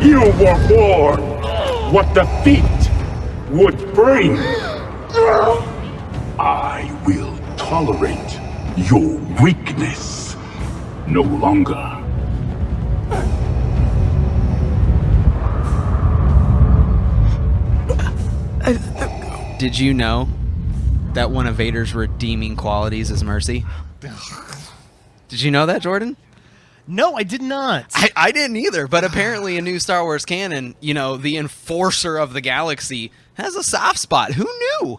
You were born what defeat would bring. I will tolerate your weakness no longer. Did you know that one of Vader's redeeming qualities is mercy? Did you know that, Jordan? No, I did not. I didn't either, but apparently in new Star Wars canon, the enforcer of the galaxy has a soft spot. Who knew?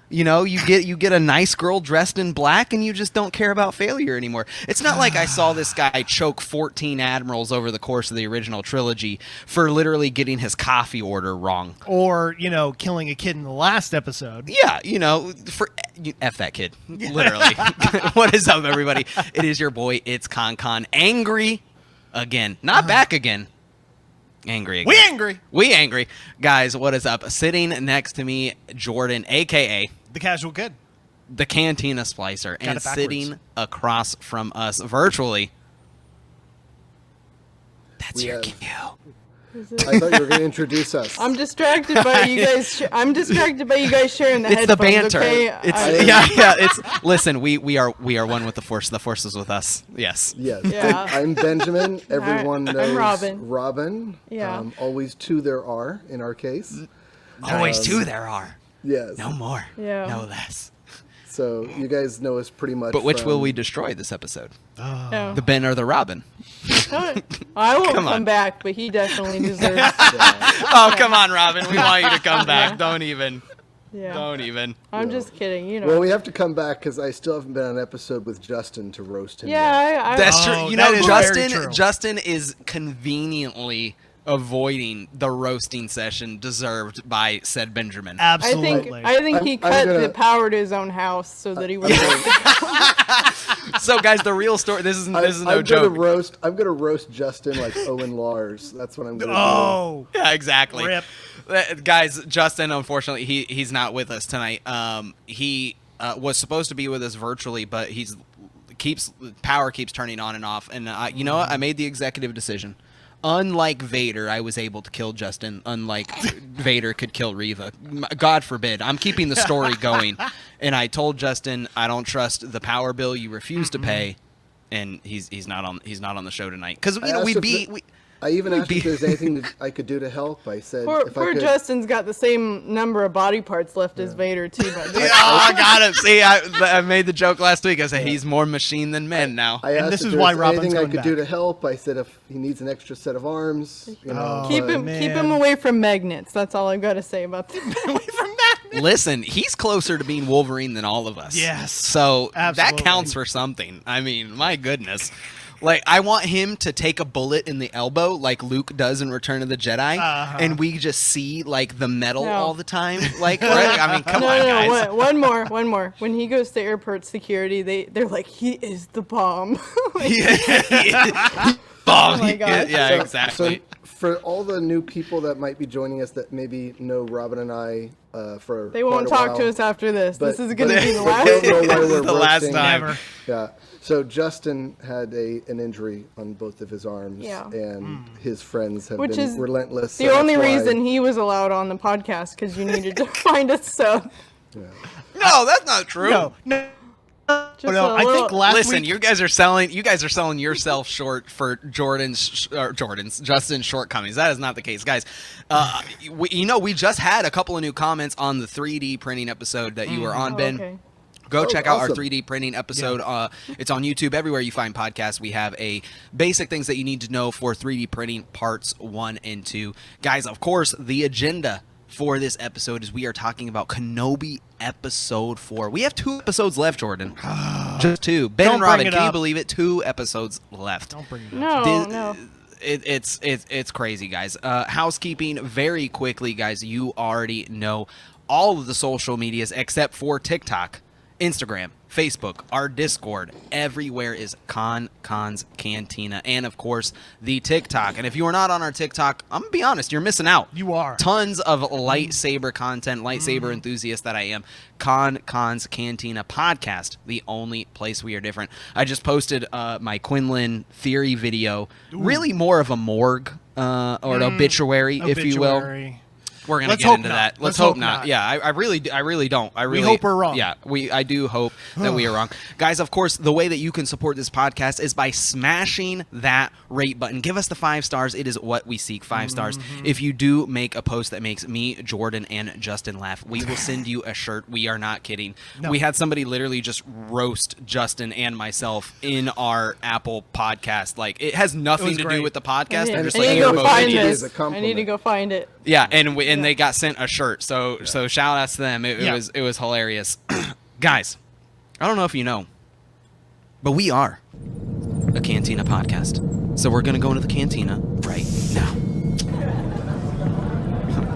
You get a nice girl dressed in black and you just don't care about failure anymore. It's not like I saw this guy choke 14 admirals over the course of the original trilogy for literally getting his coffee order wrong. Or, killing a kid in the last episode. Yeah, F that kid. Literally. What is up, everybody? It is your boy, it's Con. Angry again. Not back again. Angry again. We angry. Guys, what is up? Sitting next to me, Jordan, a.k.a. The Casual Kid. The Cantina Splicer. And sitting across from us virtually, that's your cue. I thought you were going to introduce us. I'm distracted by you guys. I'm distracted by you guys sharing the It's headphones. the banter. Okay? Listen, we are one with the Force. The Force is with us. Yes. Yes. Yeah. I'm Benjamin. Everyone knows I'm Robin. Robin. Yeah. Always two there are in our case. Always two there are. Yes. No more. Yeah. No less. So you guys know us pretty much. But which will we destroy this episode? Oh. The Ben or the Robin? I won't come back, but he definitely deserves it. Oh, come on, Robin. We want you to come back. Don't even. Yeah. Don't even. I'm just kidding, Well, we have to come back because I still haven't been on an episode with Justin to roast him. Yeah, That's true. Oh, You know, that is very true. Justin is conveniently avoiding the roasting session deserved by said Benjamin. Absolutely. I think he I'm cut gonna- the power to his own house so that he wouldn't. So, guys, the real story. This is no I'm joke. I'm gonna roast Justin like Owen Lars. That's what I'm gonna Oh. Yeah, exactly. Rip. Guys, Justin, unfortunately, he's not with us tonight. He was supposed to be with us virtually, but power keeps turning on and off. And you know what? I made the executive decision. Unlike Vader, I was able to kill Justin. Unlike Vader could kill Reva. God forbid. I'm keeping the story going. And I told Justin, I don't trust the power bill you refuse to pay. And he's not on the show tonight because I even asked if there's anything that I could do to help. I said, Poor Justin's got the same number of body parts left as Vader too. I got him. See, I made the joke last week. I said he's more machine than men now. I asked this if is there's why Robin's anything I coming could do back. to help. I said if he needs an extra set of arms, keep him away from magnets. That's all I've got to say about that. Listen, he's closer to being Wolverine than all of us. Yes, So absolutely. that counts for something. I mean, my goodness. Like, I want him to take a bullet in the elbow like Luke does in Return of the Jedi, and we just see, like, the metal all the time. Like, right? I mean, come on, guys. One more. When he goes to airport security, they're like, he is the bomb. Bomb. Oh my God. Yeah, So exactly. for all the new people that might be joining us that maybe know Robin and I for They won't quite a talk while, to us after this. but- This is going to be the but last. don't know why This is we're the last roasting. time. Never. Yeah. So Justin had an injury on both of his arms, Yeah. and his friends have Which been is relentless. The so only that's why- reason he was allowed on the podcast because you needed to find us sub. No, that's not true. No. Just No, a I think little- last Listen, week. you guys are selling yourself short for Justin's shortcomings. That is not the case, guys. We just had a couple of new comments on the 3D printing episode that you were on, Ben. Okay. Go check out our awesome. 3D printing episode. It's on YouTube, everywhere you find podcasts. We have a basic things that you need to know for 3D printing parts 1 and 2. Guys, of course, the agenda for this episode is we are talking about Kenobi episode 4. We have 2 episodes left, Jordan. Just 2. Ben Don't and Robin, bring it can you up. believe it? 2 episodes left. Don't bring it up. No. It's crazy, guys. Housekeeping very quickly, guys. You already know all of the social medias except for TikTok, Instagram, Facebook, our Discord. Everywhere is Con's Cantina, and of course the TikTok. And if you are not on our TikTok, I'm gonna be honest, you're missing out. You are. Tons of lightsaber content, lightsaber enthusiast that I am. Con's Cantina podcast, the only place we are different. I just posted my Quinlan theory video. Really more of a morgue or an obituary, if you will. Obituary. We're gonna Let's get hope into not. that. Let's hope hope not. not. Yeah, I really don't. I really hope we're wrong. Yeah, I do hope that we are wrong, guys. Of course, the way that you can support this podcast is by smashing that rate button. Give us the 5 stars. It is what we seek. 5 stars. If you do make a post that makes me, Jordan, and Justin laugh, we will send you a shirt. We are not kidding. No. We had somebody literally just roast Justin and myself in our Apple podcast. Like, it has nothing was to great. do with the podcast. They're I just need like, to "Here, go vote." find It is this. a I need to compliment. go find it. Yeah, and they got sent a shirt. So shout outs to them. It Yeah. was hilarious. Guys, I don't know if you know, but we are a Cantina podcast. So we're gonna go into the cantina right now.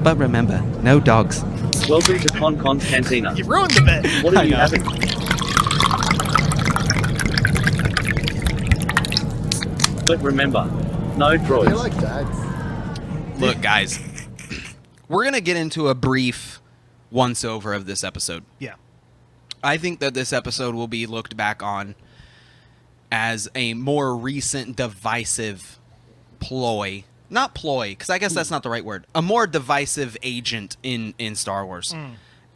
But remember, no dogs. Welcome to Con's Cantina. You ruined the bit. What are you I know. having? But remember, no I droids. like dads. Look, guys, we're gonna get into a brief once over of this episode. Yeah. I think that this episode will be looked back on as a more recent divisive ploy. Not ploy, because I guess that's not the right word. A more divisive agent in Star Wars.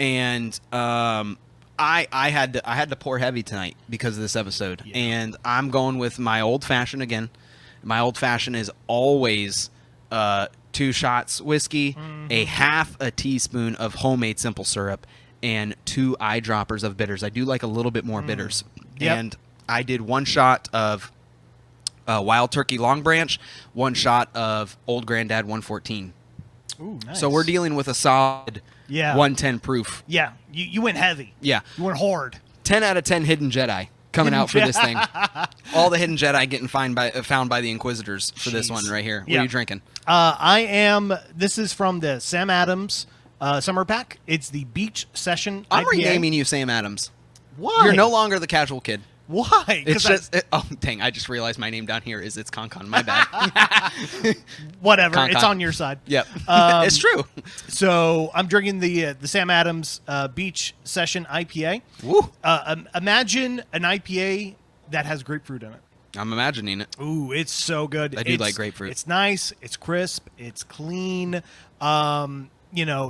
And I had to pour heavy tonight because of this episode. Yeah. And I'm going with my old fashioned again. My old fashioned is always 2 shots whiskey, a half a teaspoon of homemade simple syrup, and 2 eyedroppers of bitters. I do like a little bit more bitters. Yep. And I did 1 shot of Wild Turkey Long Branch, 1 shot of Old Granddad 114. Ooh, nice. So we're dealing with a solid Yeah. 110 proof. Yeah. You went heavy. Yeah. You went hard. 10 out of 10 Hidden Jedi coming out for this thing. All the Hidden Jedi getting found by the Inquisitors for this Jeez. one right here. What Yeah. are you drinking? This is from the Sam Adams Summer Pack. It's the Beach Session I'm IPA. renaming you Sam Adams. Why? You're no longer the casual kid. Why? It's 'Cause just oh dang! I just realized my name down here is It's Con. My bad. whatever. Con. It's on your side. Yep, Um, it's true. So I'm drinking the Sam Adams Beach Session IPA. Woo! Imagine an IPA that has grapefruit in it. I'm imagining it. Ooh, it's so good. I do like grapefruit. It's nice. It's crisp. It's clean.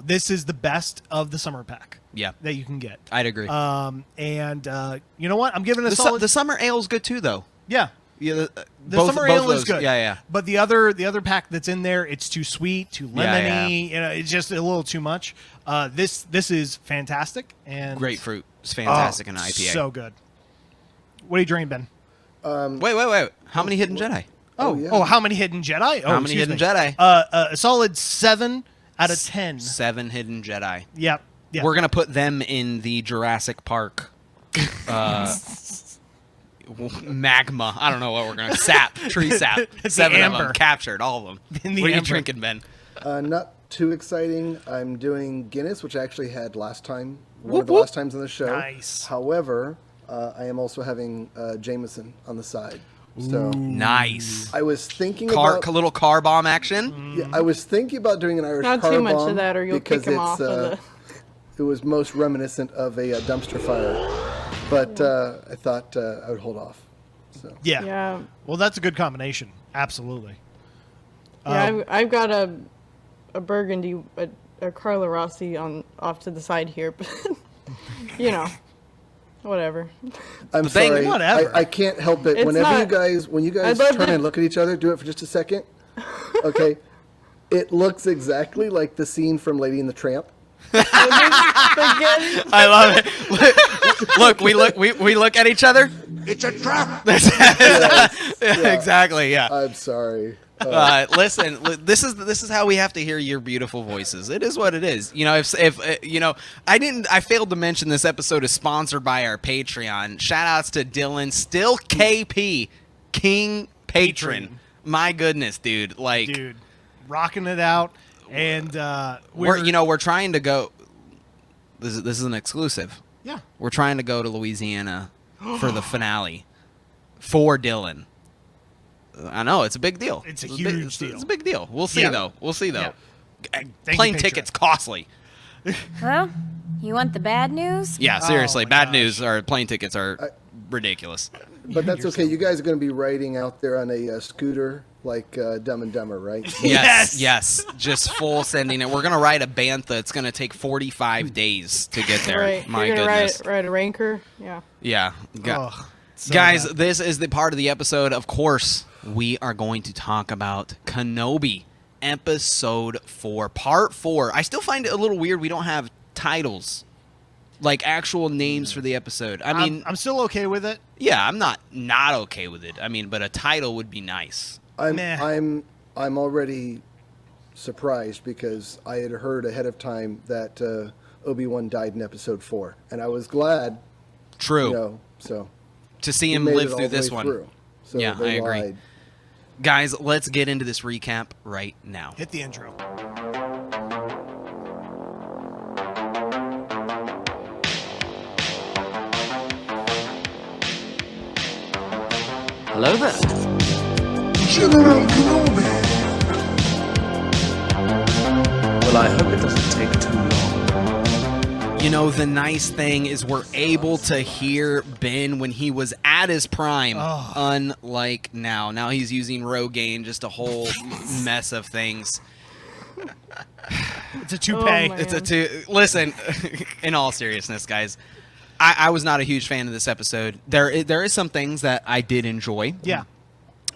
This is the best of the summer pack. Yeah. That you can get. I'd agree. You know what? I'm giving it a the, solid. the summer ale's good too, though. Yeah. Yeah, The both, summer both ale of is those. good. Yeah. But the other pack that's in there, it's too sweet, too lemony. Yeah. It's just a little too much. This is fantastic and Grapefruit is fantastic in an IPA. So good. What are you drinking, Ben? Wait. How many Hidden Jedi? Oh, how many Hidden Jedi? Oh, How many excuse Hidden me. Jedi? A solid 7 out of 10. 7 Hidden Jedi. Yep. We're gonna put them in the Jurassic Park magma. I don't know what we're gonna tree sap. 7 of them amber. captured, all of them. In the What are you amber. drinking, Ben? Not too exciting. I'm doing Guinness, which I actually had last time. One Whoop, of the whoop. last times on the show. Nice. However, I am also having Jameson on the side. So Nice. I was thinking about Little car bomb action. Yeah, I was thinking about doing an Irish Not car too much bomb of that, or you'll because kick him it's, off of the. it was most reminiscent of a dumpster fire, but I thought I would hold off. So Yeah. Yeah. Well, that's a good combination. Absolutely. Yeah, I've got a Burgundy, a Carla Rossi off to the side here, but whatever. I'm thing- sorry, whatever. I can't help it. It's When not- you guys I'd love turn to- and look at each other, do it for just a second. Okay, it looks exactly like the scene from Lady and the Tramp. I love it. Look, we look at each other. It's a trap! Exactly. Yeah. I'm sorry. Listen, this is how we have to hear your beautiful voices. It is what it is. If I failed to mention this episode is sponsored by our Patreon. Shout outs to Dylan, still KP, King Patron. My goodness, dude. Like, Dude, rocking it out. And we're trying to go. This is an exclusive. Yeah. We're trying to go to Louisiana for the finale for Dylan. I know it's a big deal. It's a big- huge deal. It's a big deal. We'll see Yeah. though. Yeah. Thank you, Plane Patreon. tickets costly. Well, you want the bad news? Yeah, seriously, my bad gosh. news. Or plane tickets are ridiculous. But that's okay. You guys are going to be riding out there on a scooter like Dumb and Dumber, right? Yes. Just full sending it. We're gonna ride a bantha. It's gonna take 45 days to get there. Right. My You're gonna goodness. ride a Ranker. Yeah. Yeah. Ugh, so Guys, bad. this is the part of the episode. Of course, we are going to talk about Kenobi, episode 4, part 4. I still find it a little weird we don't have titles, like actual names for the episode. I mean, I'm still okay with it. yeah, I'm not okay with it. I mean, but a title would be nice. Meh. I'm already surprised because I had heard ahead of time that Obi-Wan died in episode 4, and I was glad. True. So To see he him made live it all through the this way one. through. So Yeah, they I agree. lied. Guys, let's get into this recap right now. Hit the intro. Hello there. General Kenobi! Well, I hope it doesn't take too long. You know, the nice thing is we're able to hear Ben when he was at his prime, unlike now. Now he's using Rogaine, just a whole mess of things. It's a toupee. man. It's a listen, in all seriousness, guys, I was not a huge fan of this episode. There is some things that I did enjoy. Yeah.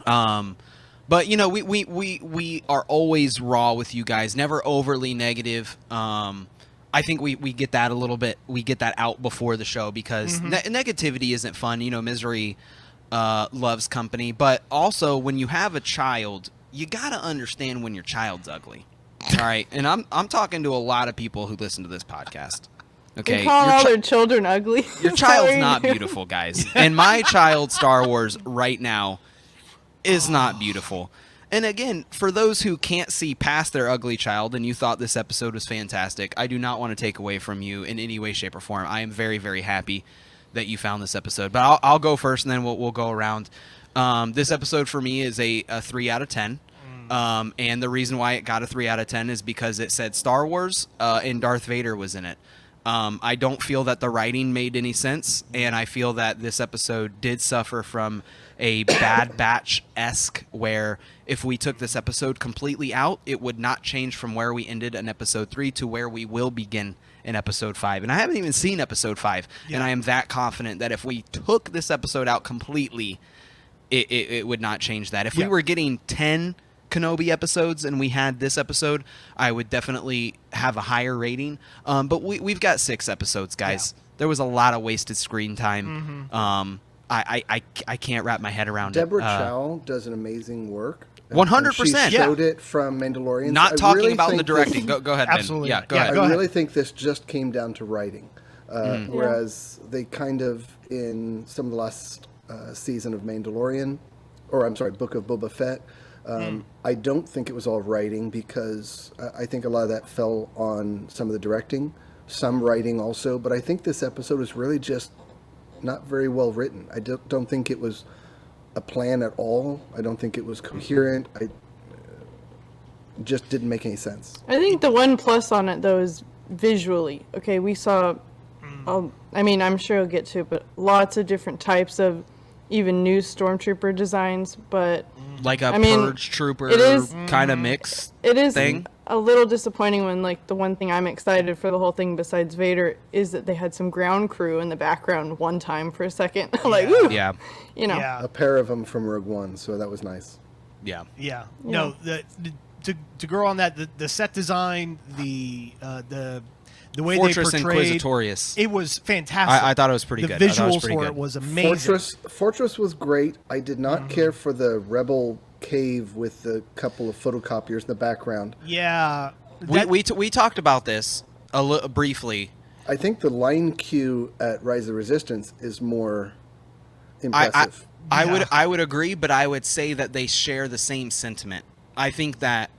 But you know, we are always raw with you guys, never overly negative. I think we get that a little bit. We get that out before the show because negativity isn't fun. You know, misery loves company. But also, when you have a child, you gotta understand when your child's ugly. All right, and I'm talking to a lot of people who listen to this podcast. Okay, They call Your all chi- their children ugly. your Is that child's what you're not doing? beautiful, guys. And my child, Star Wars, right now, is not beautiful. And again, for those who can't see past their ugly child and you thought this episode was fantastic, I do not want to take away from you in any way, shape, or form. I am very, very happy that you found this episode. But I'll go first and then we'll go around. This episode for me is a 3 out of 10. And the reason why it got a 3 out of 10 is because it said Star Wars and Darth Vader was in it. I don't feel that the writing made any sense, and I feel that this episode did suffer from a Bad Batch-esque, where if we took this episode completely out, it would not change from where we ended in episode 3 to where we will begin in episode 5. And I haven't even seen episode 5, and I am that confident that if we took this episode out completely, it would not change that. If we were getting 10 Kenobi episodes and we had this episode, I would definitely have a higher rating. But we've got 6 episodes, guys. There was a lot of wasted screen time. I can't wrap my head around Deborah it. Chow does an amazing work. 100%. She showed it from Mandalorian. Not I talking really about the think directing. this- Go ahead, Ben. Absolutely. Yeah, go Yeah, ahead. go I ahead. really think this just came down to writing. Whereas they kind of, in some of the last season of Mandalorian, or I'm sorry, Book of Boba Fett, I don't think it was all writing because I think a lot of that fell on some of the directing, some writing also. But I think this episode was really just not very well written. I don't think it was a plan at all. I don't think it was coherent. I just didn't make any sense. I think the one plus on it though is visually. Okay, we saw. I mean, I'm sure you'll get to it, but lots of different types of even new stormtrooper designs. But Like a I mean, Purge Trooper it is- kind of mix it is thing. a little disappointing when, like, the one thing I'm excited for the whole thing besides Vader is that they had some ground crew in the background one time for a second. Like, ooh, Yeah. you know. Yeah. A pair of them from Rogue One, so that was nice. Yeah. Yeah. No, to grow on that, the set design, the way Fortress they portrayed, Inquisitorius. it was fantastic. I thought it was pretty the good. I thought it was visuals pretty for good. it was amazing. Fortress was great. I did not care for the Rebel cave with the couple of photocopiers in the background. Yeah. We talked about this briefly. I think the line queue at Rise of the Resistance is more impressive. I would agree, but I would say that they share the same sentiment. I think that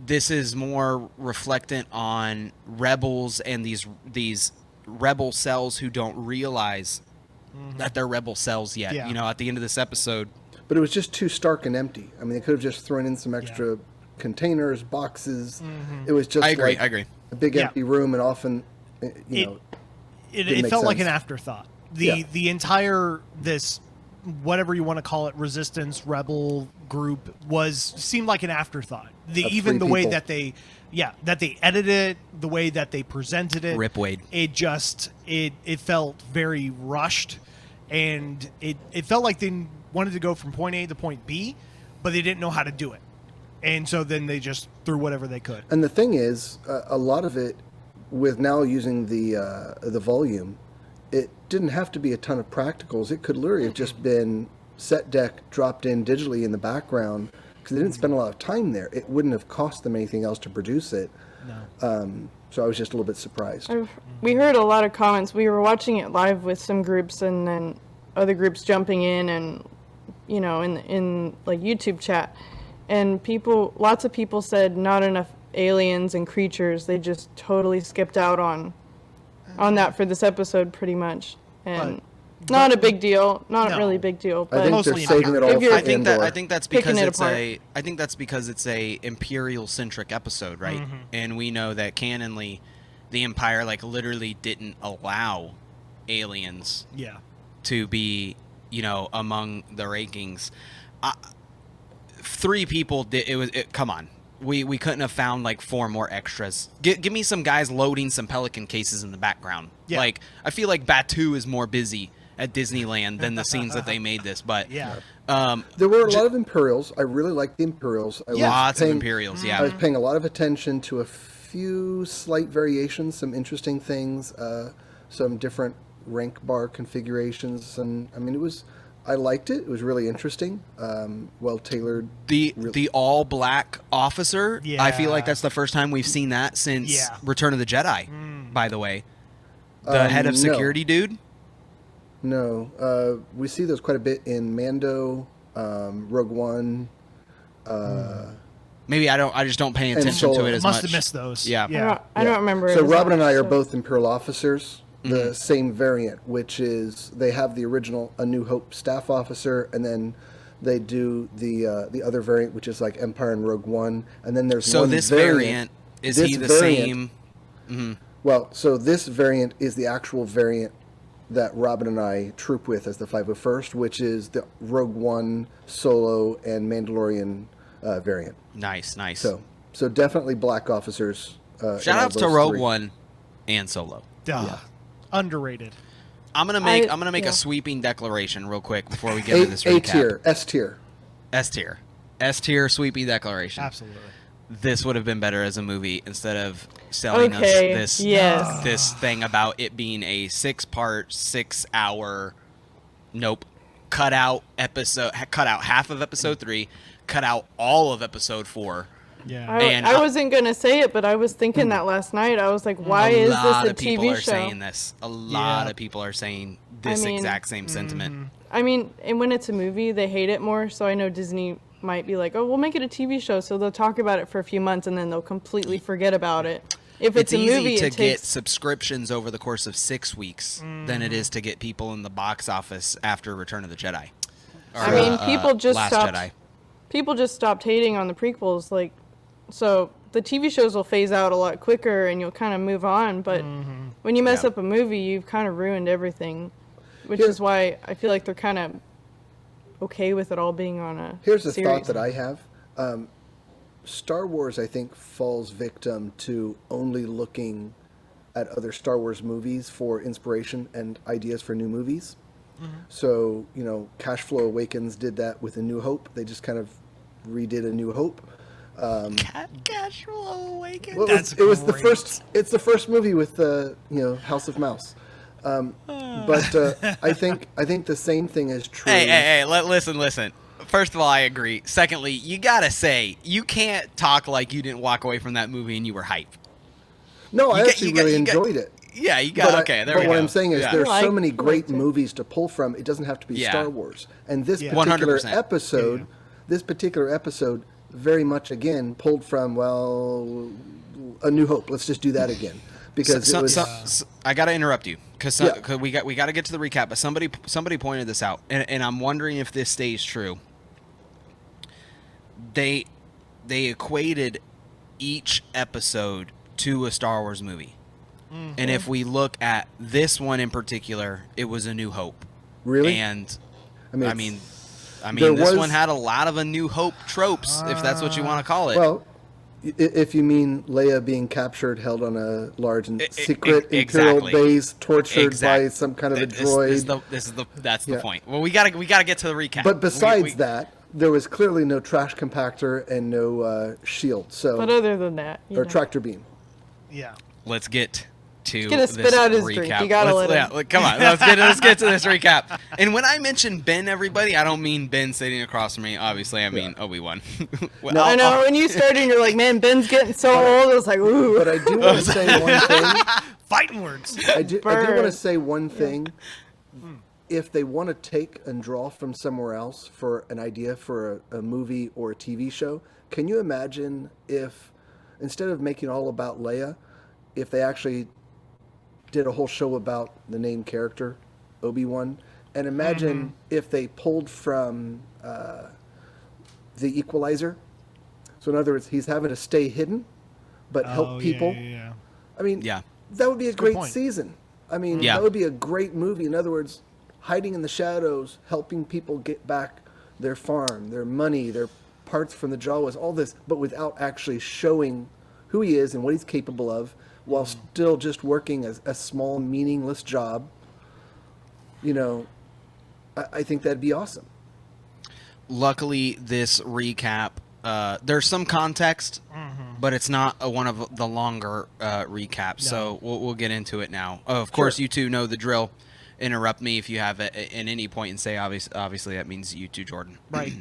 this is more reflectant on rebels and these rebel cells who don't realize that they're rebel cells yet. Yeah. You know, at the end of this episode. But it was just too stark and empty. I mean, they could have just thrown in some extra containers, boxes. It was just I agree. like I agree. a big Yeah. empty room, and often, you It- know, It didn't make felt like sense. an afterthought. The entire this whatever you want to call it, resistance rebel group seemed like an afterthought. Even the way that they edited it, the way that they presented it, Rip Wade. It felt very rushed, and it felt like they wanted to go from point A to point B, but they didn't know how to do it, and so then they just threw whatever they could. And the thing is, a lot of it, with now using the volume, it didn't have to be a ton of practicals. It could literally have just been set deck dropped in digitally in the background, because they didn't spend a lot of time there. It wouldn't have cost them anything else to produce it. No. So I was just a little bit surprised. We heard a lot of comments. We were watching it live with some groups, and then other groups jumping in, and in like YouTube chat, and lots of people said not enough aliens and creatures. They just totally skipped out on that for this episode, pretty much, and not a big deal, not really a big deal. But I think they're saving it all for Andor. I think that's because it's a Imperial centric episode, right? Mm-hmm. And we know that canonly, the Empire literally didn't allow aliens to be among the rankings. 3 people did. Come on. We couldn't have found 4 more extras. Give me some guys loading some Pelican cases in the background. Yeah. I feel like Batu is more busy at Disneyland than the scenes that they made this. But there were a lot of Imperials. I really liked the Imperials. Lots of Imperials. Yeah, I was paying a lot of attention to a few slight variations, some interesting things, some different rank bar configurations, and I mean I liked it. It was really interesting, well tailored. The all black officer. Yeah. I feel like that's the first time we've seen that since Return of the Jedi. By the way, the head of security dude. No, we see those quite a bit in Mando, Rogue One. Maybe I just don't pay attention to it as much. Must have missed those. Yeah. I don't remember. So Robin and I are both Imperial officers. The same variant, which is they have the original A New Hope staff officer, and then they do the other variant, which is like Empire and Rogue One, and then there's one this variant is he the same? Mm-hmm. Well, so this variant is the actual variant that Robin and I troop with as the 501st, which is the Rogue One, Solo, and Mandalorian variant. Nice. So definitely black officers. Shout outs to Rogue One and Solo. Yeah. Underrated. I'm gonna make a sweeping declaration real quick before we get into this recap. S tier sweeping declaration. Absolutely. This would have been better as a movie instead of selling us this thing about it being a 6-part, 6-hour. Nope. Cut out half of episode 3. Cut out all of episode 4. Yeah, I wasn't gonna say it, but I was thinking that last night. I was like, "Why is this a TV show?" A lot of people are saying this. A lot of people are saying this exact same sentiment. I mean, and when it's a movie, they hate it more. So I know Disney might be like, "Oh, we'll make it a TV show," so they'll talk about it for a few months and then they'll completely forget about it. If it's a movie, easy to get subscriptions over the course of 6 weeks than it is to get people in the box office after Return of the Jedi. I mean, people just stopped. People just stopped hating on the prequels, So the TV shows will phase out a lot quicker and you'll kind of move on. But when you mess up a movie, you've kind of ruined everything, which is why I feel like they're kind of okay with it all being on a Here's a thought that I have. Star Wars, I think, falls victim to only looking at other Star Wars movies for inspiration and ideas for new movies. So, Cash Flow Awakens did that with A New Hope. They just kind of redid A New Hope. Cash Flow Awakens. Well, it's the first movie with House of Mouse. But I think the same thing is true. Hey, listen. First of all, I agree. Secondly, you gotta say you can't talk like you didn't walk away from that movie and you were hyped. No, I actually really enjoyed it. Yeah, you got there we go. But what I'm saying is there's so many great movies to pull from. It doesn't have to be Star Wars. And this particular 100%. episode very much again pulled from A New Hope. Let's just do that again because I got to interrupt you because we got to get to the recap. But somebody pointed this out, and I'm wondering if this stays true. They equated each episode to a Star Wars movie. And if we look at this one in particular, it was A New Hope. Really? And I I mean, mean, there this was- one had a lot of A New Hope tropes, if that's what you want to call it. Well, if you mean Leia being captured, held on a large and secret Imperial exactly. base, tortured Exact- by some kind of a droid. That's the Yeah. point. Well, we gotta get to the recap. But besides that, there was clearly no trash compactor and no shield. So, But other than that, or tractor beam. Yeah. let's get to gonna spit this out his recap. drink. You gotta let him. Come on, let's get to this recap. And when I mention Ben, everybody, I don't mean Ben sitting across from me. Obviously, I mean Obi-Wan. Well, I know when you started and you're like, man, Ben's getting so old. I was like, ooh. But I do want to say one thing. Fighting words. I do want to Bird. say one thing. If they want to take and draw from somewhere else for an idea for a movie or a TV show, can you imagine if, instead of making all about Leia, if they actually did a whole show about the named character, Obi-Wan, and imagine if they pulled from The Equalizer. So in other words, he's having to stay hidden, but help people. Yeah. I mean, Yeah. that would be a great point. season. I mean, Yeah. that would be a great movie. In other words, hiding in the shadows, helping people get back their farm, their money, their parts from the Jawas, all this, but without actually showing who he is and what he's capable of, while still just working as a small, meaningless job. You know, I think that'd be awesome. Luckily, this recap, there's some context, but it's not one of the longer recaps. So we'll get into it now. Of course, you two know the drill. Interrupt me if you have it at any point and say, obviously, that means you too, Jordan. Right.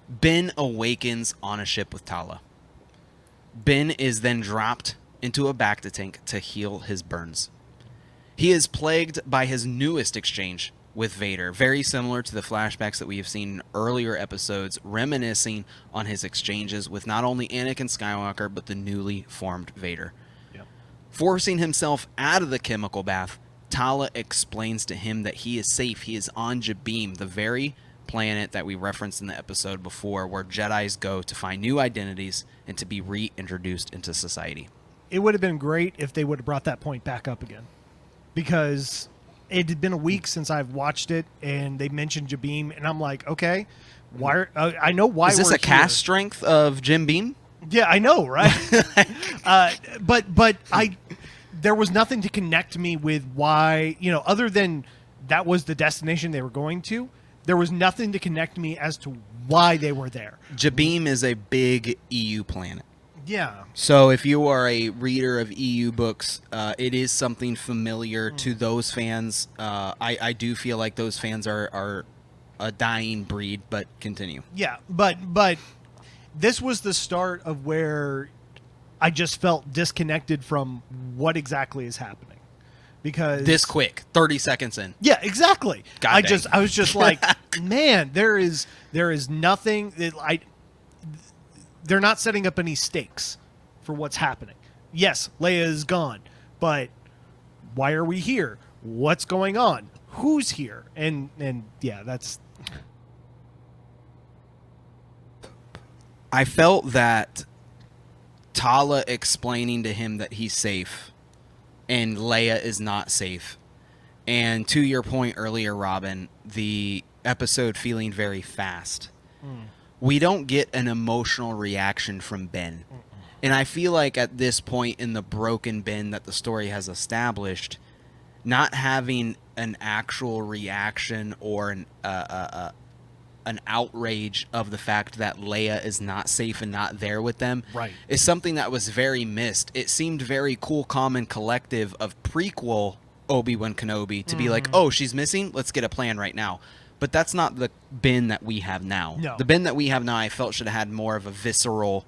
Ben awakens on a ship with Tala. Ben is then dropped into a bacta tank to heal his burns. He is plagued by his newest exchange with Vader, very similar to the flashbacks that we have seen in earlier episodes, reminiscing on his exchanges with not only Anakin Skywalker, but the newly formed Vader. Yep. Forcing himself out of the chemical bath, Tala explains to him that he is safe. He is on Jabeam, the very planet that we referenced in the episode before, where Jedis go to find new identities and to be reintroduced into society. It would have been great if they would have brought that point back up again, because it had been a week since I've watched it, and they mentioned Jabeam, and I'm like, okay, why? I know why. Is this we're a cast here. strength of Jim Beam? Yeah, I know, right? But there was nothing to connect me with why, other than that was the destination they were going to. There was nothing to connect me as to why they were there. Jabeam is a big EU planet. Yeah. So if you are a reader of EU books, it is something familiar to those fans. I do feel like those fans are a dying breed, but continue. Yeah, but this was the start of where I just felt disconnected from what exactly is happening. Because This quick, 30 seconds in. yeah, exactly. God dang. I was just like, man, there is nothing that they're not setting up any stakes for what's happening. Yes, Leia is gone, but why are we here? What's going on? Who's here? And yeah, that's I felt that Tala explaining to him that he's safe and Leia is not safe. And to your point earlier, Robin, the episode feeling very fast. We don't get an emotional reaction from Ben. And I feel like at this point in the broken Ben that the story has established, not having an actual reaction or an outrage of the fact that Leia is not safe and not there with them Right. is something that was very missed. It seemed very cool, calm, and collective of prequel Obi-Wan Kenobi to be like, oh, she's missing? Let's get a plan right now. But that's not the Ben that we have now. No. The Ben that we have now, I felt should have had more of a visceral,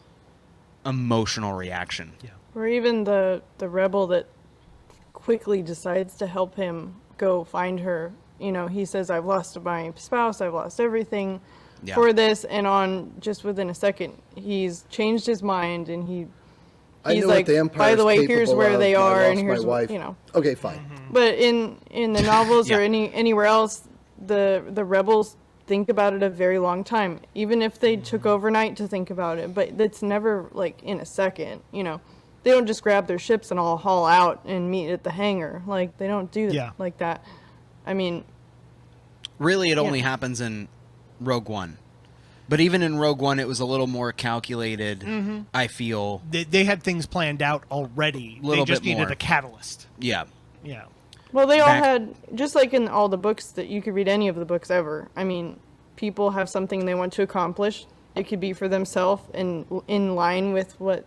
emotional reaction. yeah. Or even the rebel that quickly decides to help him go find her. He says, I've lost my spouse, I've lost everything Yeah. for this. And on just within a second, he's changed his mind and he's I know like, what the Empire by the way, is here's capable where of, they I are lost and here's my wife. Okay, fine. But in the novels or Yeah. anywhere else, the rebels think about it a very long time, even if they took overnight to think about it. But it's never like in a second, they don't just grab their ships and all haul out and meet at the hangar. Like, they don't do like that. I mean, really, it only happens in Rogue One. But even in Rogue One, it was a little more calculated, I feel. They had things planned out already. They just needed a catalyst. Yeah. Yeah. Well, they all had, just like in all the books that you could read any of the books ever, I mean, people have something they want to accomplish. It could be for themselves and in line with what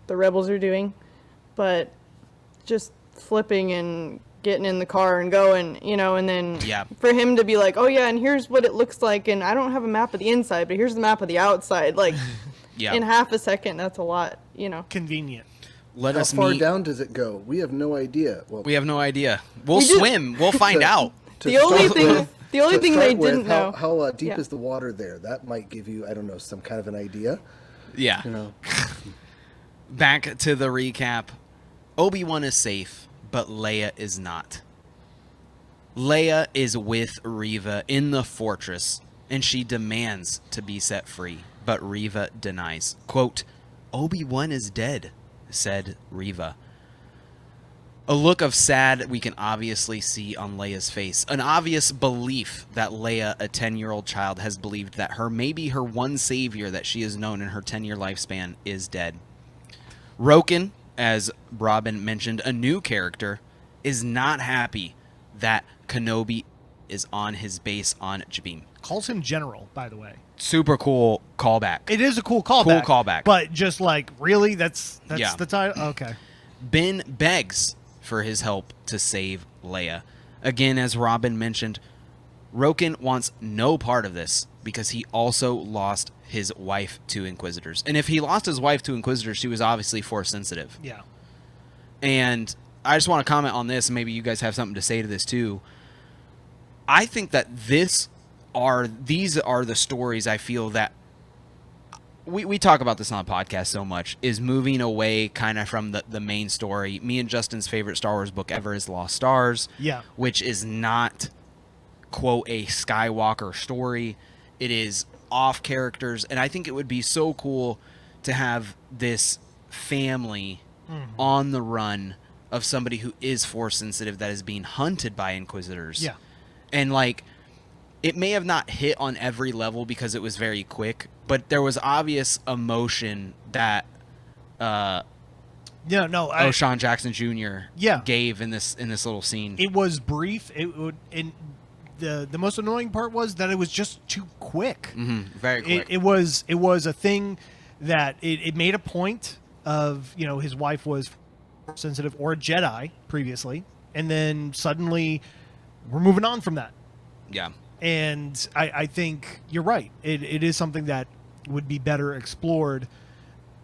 the rebels are doing. But just flipping and getting in the car and going, you know, and then for him to be like, oh yeah, and here's what it looks like, and I don't have a map of the inside, but here's the map of the outside, like in half a second. That's a lot, you know. Convenient. How far down does it go? We have no idea. Well, we have no idea. We'll swim. We'll find out. The only thing they didn't know. How deep is the water there? That might give you, I don't know, some kind of an idea. Yeah. You know. Back to the recap. Obi-Wan is safe, but Leia is not. Leia is with Reva in the fortress, and she demands to be set free, but Reva denies. Quote, Obi-Wan is dead, said Reva. A look of sad we can obviously see on Leia's face. An obvious belief that Leia, a 10-year-old child, has believed that maybe her one savior that she has known in her 10-year lifespan is dead. Roken, as Robin mentioned, a new character, is not happy that Kenobi is on his base on Jabim. Calls him General, by the way. Super cool callback. It is a cool callback. Cool callback. But just like, really? That's the title? Okay. Ben begs for his help to save Leia. Again, as Robin mentioned, Roken wants no part of this because he also lost his wife to Inquisitors. And if he lost his wife to Inquisitors, she was obviously Force sensitive. Yeah. And I just want to comment on this, and maybe you guys have something to say to this too. I think that these are the stories I feel that we talk about this on the podcast so much, is moving away kind of from the main story. Me and Justin's favorite Star Wars book ever is Lost Stars, which is not, quote, a Skywalker story. It is off characters, and I think it would be so cool to have this family on the run of somebody who is Force sensitive that is being hunted by Inquisitors. Yeah. And like, it may have not hit on every level because it was very quick, but there was obvious emotion that O'Shawn Jackson Jr. gave in this little scene. It was brief. And the most annoying part was that it was just too quick. Very quick. It was a thing that it made a point of, you know, his wife was sensitive or a Jedi previously, and then suddenly we're moving on from that. Yeah. And I think you're right. It is something that would be better explored,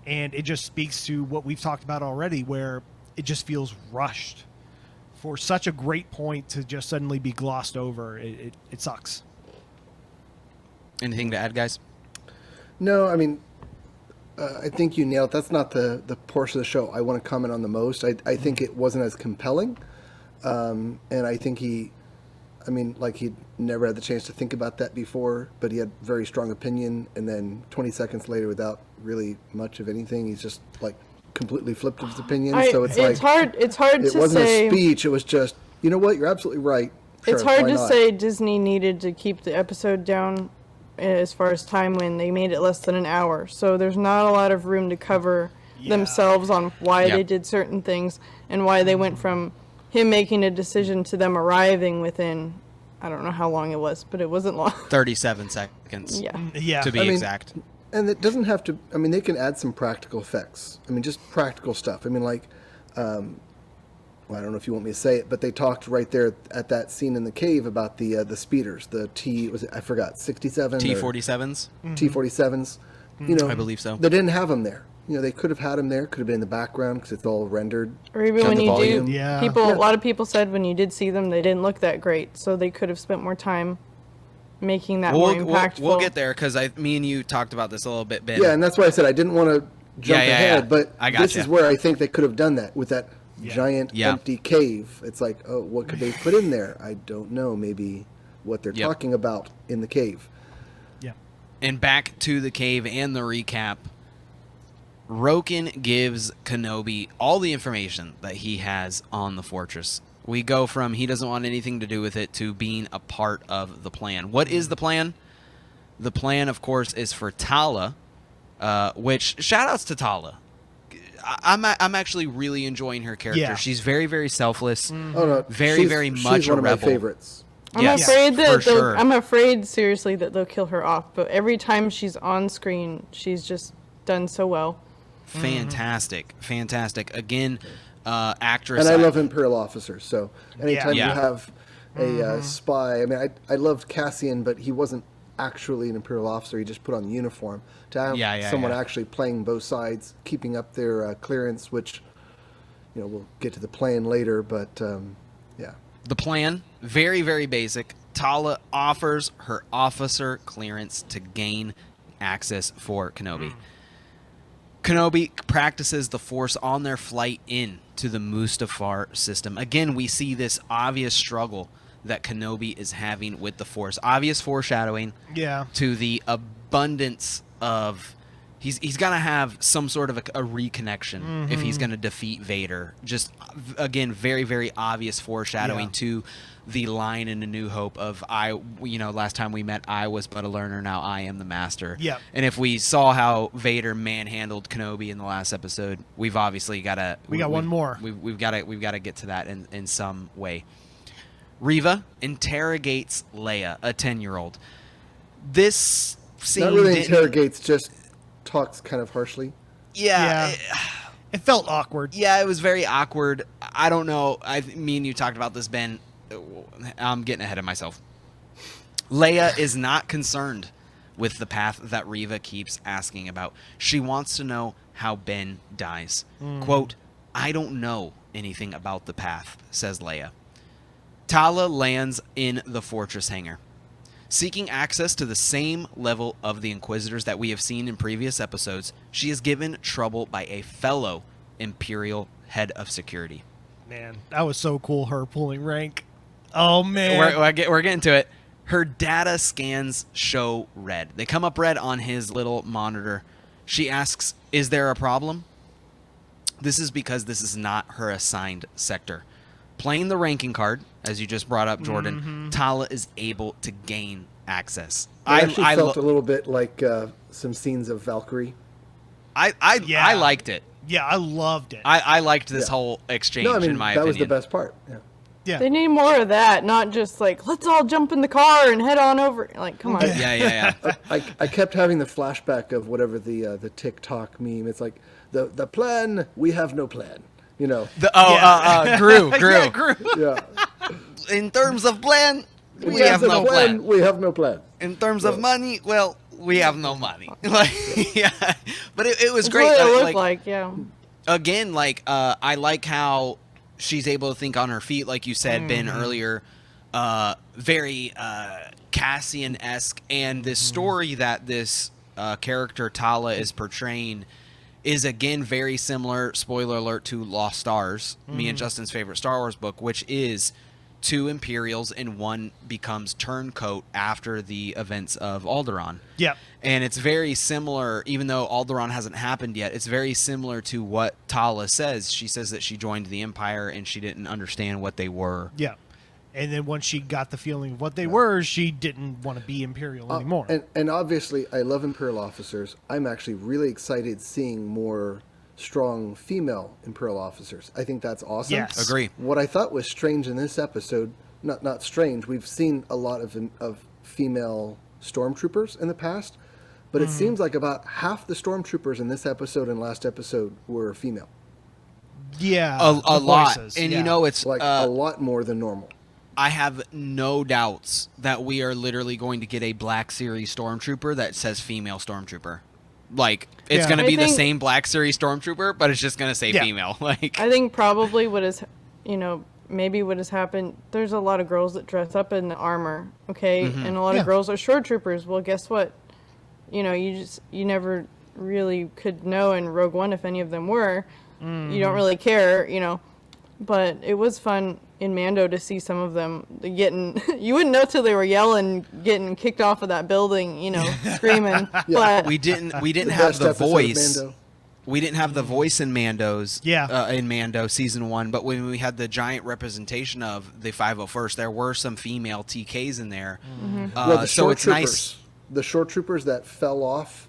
and it just speaks to what we've talked about already, where it just feels rushed for such a great point to just suddenly be glossed over. It sucks. Anything to add, guys? No, I mean, I think you nailed it. That's not the portion of the show I want to comment on the most. I think it wasn't as compelling, and I think he'd never had the chance to think about that before, but he had very strong opinion, and then 20 seconds later, without really much of anything, he's just like completely flipped his opinion. So it's hard to say. It wasn't a speech. It was just, you know what, you're absolutely right. Sure, it's hard to say Disney needed to keep the episode down as far as time when they made it less than an hour. So there's not a lot of room to cover themselves on why they did certain things and why they went from him making a decision to them arriving within, I don't know how long it was, but it wasn't long. 37 seconds. Yeah. To be exact. And it doesn't have to, I mean, they can add some practical effects. I mean, just practical stuff. I mean, like, well, I don't know if you want me to say it, but they talked right there at that scene in the cave about the speeders, the I forgot, 67? T-47s? T-47s. You know, I believe so. They didn't have them there. You know, they could have had them there, could have been in the background because it's all rendered. Or even when you do, a lot of people said when you did see them, they didn't look that great. So they could have spent more time making that more impactful. We'll get there because me and you talked about this a little bit, Ben. Yeah, and that's why I said I didn't want to jump ahead, but this is where I think they could have done that with that giant empty cave. It's like, oh, what could they put in there? I don't know. Maybe what they're talking about in the cave. Yeah. And back to the cave and the recap. Roken gives Kenobi all the information that he has on the fortress. We go from he doesn't want anything to do with it to being a part of the plan. What is the plan? The plan, of course, is for Tala, which, shout-outs to Tala. I'm actually really enjoying her character. Yeah. She's very, very selfless. Oh, no, Very, very much she's one a of my rebel. favorites. I'm afraid seriously that they'll kill her off. But every time she's on screen, she's just done so well. Fantastic. Again, actress. And I love Imperial officers, so anytime Yeah. you have a spy, I mean, I loved Cassian, but he wasn't actually an Imperial officer. He just put on the uniform. To have someone actually playing both sides, keeping up their clearance, which, we'll get to the plan later, but yeah. The plan, very, very basic. Tala offers her officer clearance to gain access for Kenobi. Kenobi practices the Force on their flight in to the Mustafar system. Again, we see this obvious struggle that Kenobi is having with the Force. Obvious foreshadowing to the abundance of... He's going to have some sort of a reconnection if he's going to defeat Vader. Just, again, very, very obvious foreshadowing to the line in A New Hope of, last time we met, I was but a learner, now I am the master. Yeah. And if we saw how Vader manhandled Kenobi in the last episode, we've obviously got to... We got one more. We've got to get to that in some way. Reva interrogates Leia, a 10-year-old. This scene... Not really interrogates, just talks kind of harshly. Yeah. It felt awkward. Yeah, it was very awkward. I don't know. Me and you talked about this, Ben. I'm getting ahead of myself. Leia is not concerned with the path that Reva keeps asking about. She wants to know how Ben dies. Quote, I don't know anything about the path, says Leia. Tala lands in the fortress hangar. Seeking access to the same level of the Inquisitors that we have seen in previous episodes, she is given trouble by a fellow Imperial head of security. Man, that was so cool, her pulling rank. Oh, man. We're getting to it. Her data scans show red. They come up red on his little monitor. She asks, is there a problem? This is because this is not her assigned sector. Playing the ranking card, as you just brought up, Jordan, Tala is able to gain access. I actually felt a little bit like some scenes of Valkyrie. I liked it. Yeah, I loved it. I liked this whole exchange, in my opinion. That was the best part. Yeah. They need more of that, not just like, let's all jump in the car and head on over. Like, come on. Yeah. I kept having the flashback of whatever the TikTok meme. It's like, the plan, we have no plan. Gru. Yeah, Gru. Yeah. In terms of plan, we have no plan. We have no plan. In terms of money, well, we have no money. But it was That's great. what it looked like, yeah. Again, I like how she's able to think on her feet, like you said, Ben, earlier. Very Cassian-esque, and this story that this character Tala is portraying is again very similar, spoiler alert, to Lost Stars, me and Justin's favorite Star Wars book, which is 2 Imperials and 1 becomes turncoat after the events of Alderaan. Yep. And it's very similar, even though Alderaan hasn't happened yet, it's very similar to what Tala says. She says that she joined the Empire and she didn't understand what they were. Yeah. And then once she got the feeling of what they were, she didn't want to be Imperial anymore. And obviously, I love Imperial officers. I'm actually really excited seeing more strong female Imperial officers. I think that's awesome. Yes. Agree. What I thought was strange in this episode, not strange, we've seen a lot of female stormtroopers in the past, but it seems like about half the stormtroopers in this episode and last episode were female. Yeah. A lot. Voices, And it's Like a lot more than normal. I have no doubts that we are literally going to get a Black Series Stormtrooper that says female Stormtrooper. Like, it's going to be the same Black Series Stormtrooper, but it's just going to say female. Like, I think probably what has, maybe what has happened, there's a lot of girls that dress up in the armor, okay? And a lot of girls are shore troopers. Well, guess what? You never really could know in Rogue One if any of them were. You don't really care, But it was fun in Mando to see some of them getting... You wouldn't know till they were yelling, getting kicked off of that building, screaming. But we didn't The have best the episode of voice. Mando. We didn't have the voice in Mando's in Mando season 1, but when we had the giant representation of the 501st, there were some female TKs in there. Well, the so short it's troopers, nice. the short troopers that fell off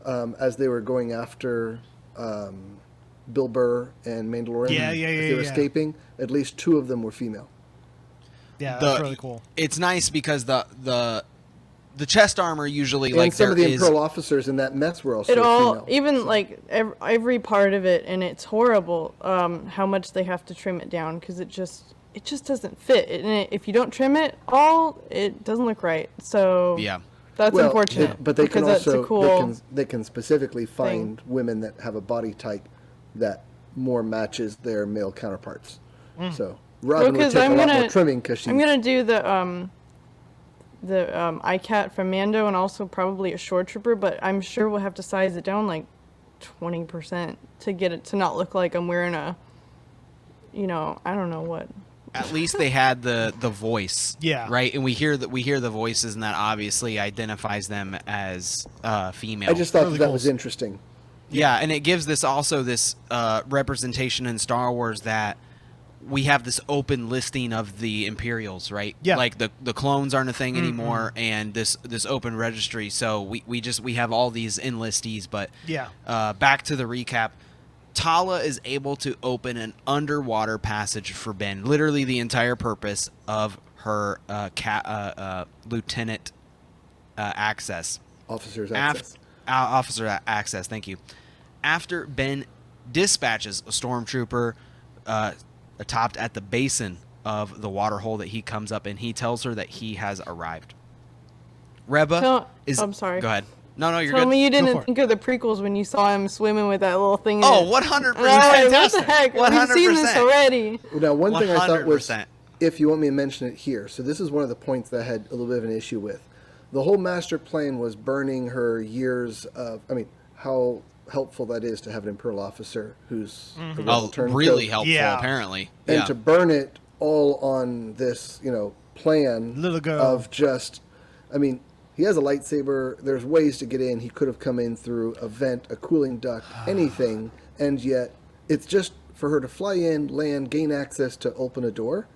as they were going after Bill Burr and Mandalorian, as they were escaping, at least 2 of them were female. Yeah, that's really cool. It's nice because the chest armor usually And like some there of the is Imperial officers in that mess were also It all, female. even like every part of it, and it's horrible how much they have to trim it down because it just doesn't fit. And if you don't trim it all, it doesn't look right. So yeah. that's unfortunate. But they can because that's also a cool they can specifically find women that have a body type that more matches their male counterparts. So Robin would take a lot more trimming because she's... I'm gonna do the ICAT from Mando and also probably a shore trooper, but I'm sure we'll have to size it down like 20% to get it to not look like I'm wearing a, I don't know what. At least they had the voice, right? And we hear the voices, and that obviously identifies them as female. I just thought that was interesting. Yeah, and it gives this representation in Star Wars that we have this open listing of the Imperials, right? Yeah. Like the clones aren't a thing anymore, and this open registry. So we have all these enlistees. But back to the recap. Tala is able to open an underwater passage for Ben. Literally, the entire purpose of her lieutenant access. Officer's access. Officer access. Thank you. After Ben dispatches a stormtrooper atop at the basin of the water hole that he comes up in, he tells her that he has arrived. Reva is. I'm sorry. Go ahead. No, you're Tell good. me you didn't think of the prequels when you saw him swimming with that little thing. Oh, 100%. What the heck? 100%. We've seen this already. Now, one thing I thought was, 100%. if you want me to mention it here, so this is one of the points that I had a little bit of an issue with. The whole master plan was burning her years of, how helpful that is to have an Imperial officer who's a rebel-turned really coat. helpful, apparently. And to burn it all on this, plan Little girl. of just, he has a lightsaber. There's ways to get in. He could have come in through a vent, a cooling duct, anything. And yet it's just for her to fly in, land, gain access to open a door.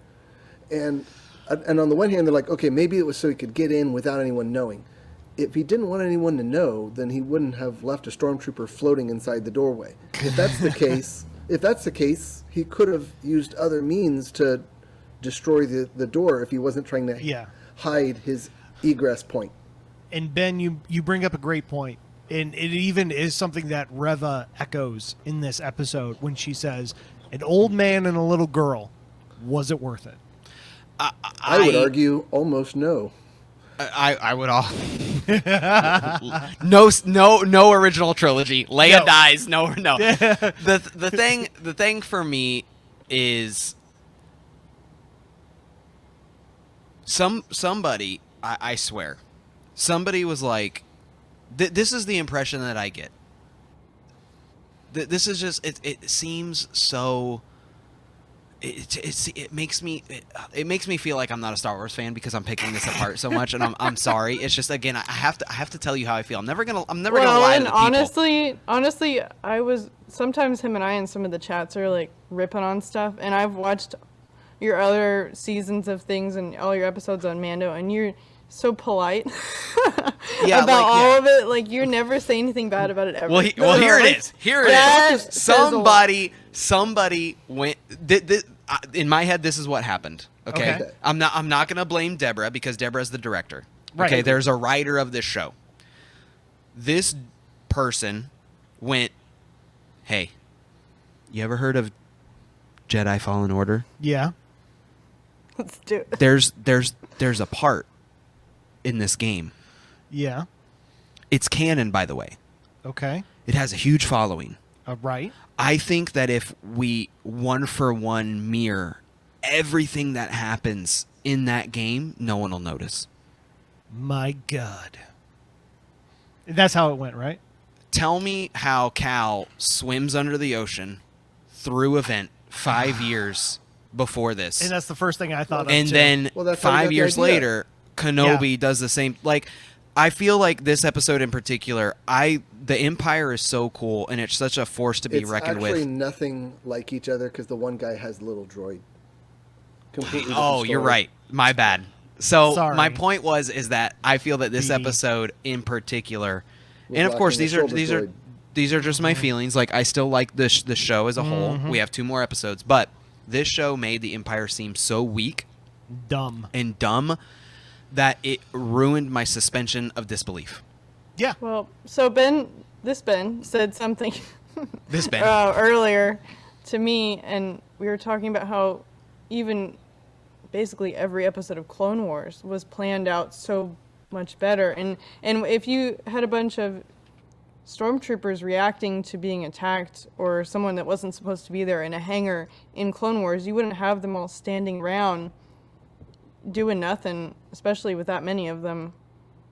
And on the one hand, they're like, okay, maybe it was so he could get in without anyone knowing. If he didn't want anyone to know, then he wouldn't have left a stormtrooper floating inside the doorway. If that's the case, he could have used other means to destroy the door if he wasn't trying to hide his egress point. And Ben, you bring up a great point. And it even is something that Reva echoes in this episode when she says, an old man and a little girl, was it worth it? I would argue almost no. I would all no original trilogy. Leia dies. No. The thing for me is somebody. I swear, somebody was like, "This is the impression that I get. This is just it seems so." It makes me feel like I'm not a Star Wars fan because I'm picking this apart so much, and I'm sorry. It's just, again, I have to tell you how I feel. I'm never gonna lie to the people. Honestly, I was sometimes him and I in some of the chats are like ripping on stuff, and I've watched your other seasons of things and all your episodes on Mando, and you're so polite about all of it. Like, you never say anything bad about it ever. Well, here it is. Here it is. Somebody went. In my head, this is what happened. Okay? I'm not gonna blame Deborah because Deborah's the director. Right. Okay, there's a writer of this show. This person went, "Hey, you ever heard of Jedi Fallen Order? Yeah. Let's do it." There's a part in this game. Yeah. It's canon, by the way. Okay. It has a huge following. Right. I think that if we one-for-one mirror everything that happens in that game, no one will notice. My God. That's how it went, right? Tell me how Cal swims under the ocean through a vent 5 years before this. And that's the first thing I thought of, and too. then Well, that's how we got 5 the years idea. later, Kenobi does the same. Like, I feel like this episode in particular, the Empire is so cool, and it's such a force to be reckoned with. It's actually nothing like each other because the one guy has a little droid. Completely different Oh, you're story. right. My bad. So Sorry. my point is that I feel that this BD. episode in particular, Was and of course lacking a shoulder these are droid. these are just my feelings. Like I still like the show as a whole. We have 2 more episodes, but this show made the Empire seem so weak Dumb. and dumb that it ruined my suspension of disbelief. Yeah. Well, so Ben said something This Ben. earlier to me, and we were talking about how even basically every episode of Clone Wars was planned out so much better. And if you had a bunch of stormtroopers reacting to being attacked or someone that wasn't supposed to be there in a hangar in Clone Wars, you wouldn't have them all standing around doing nothing, especially with that many of them.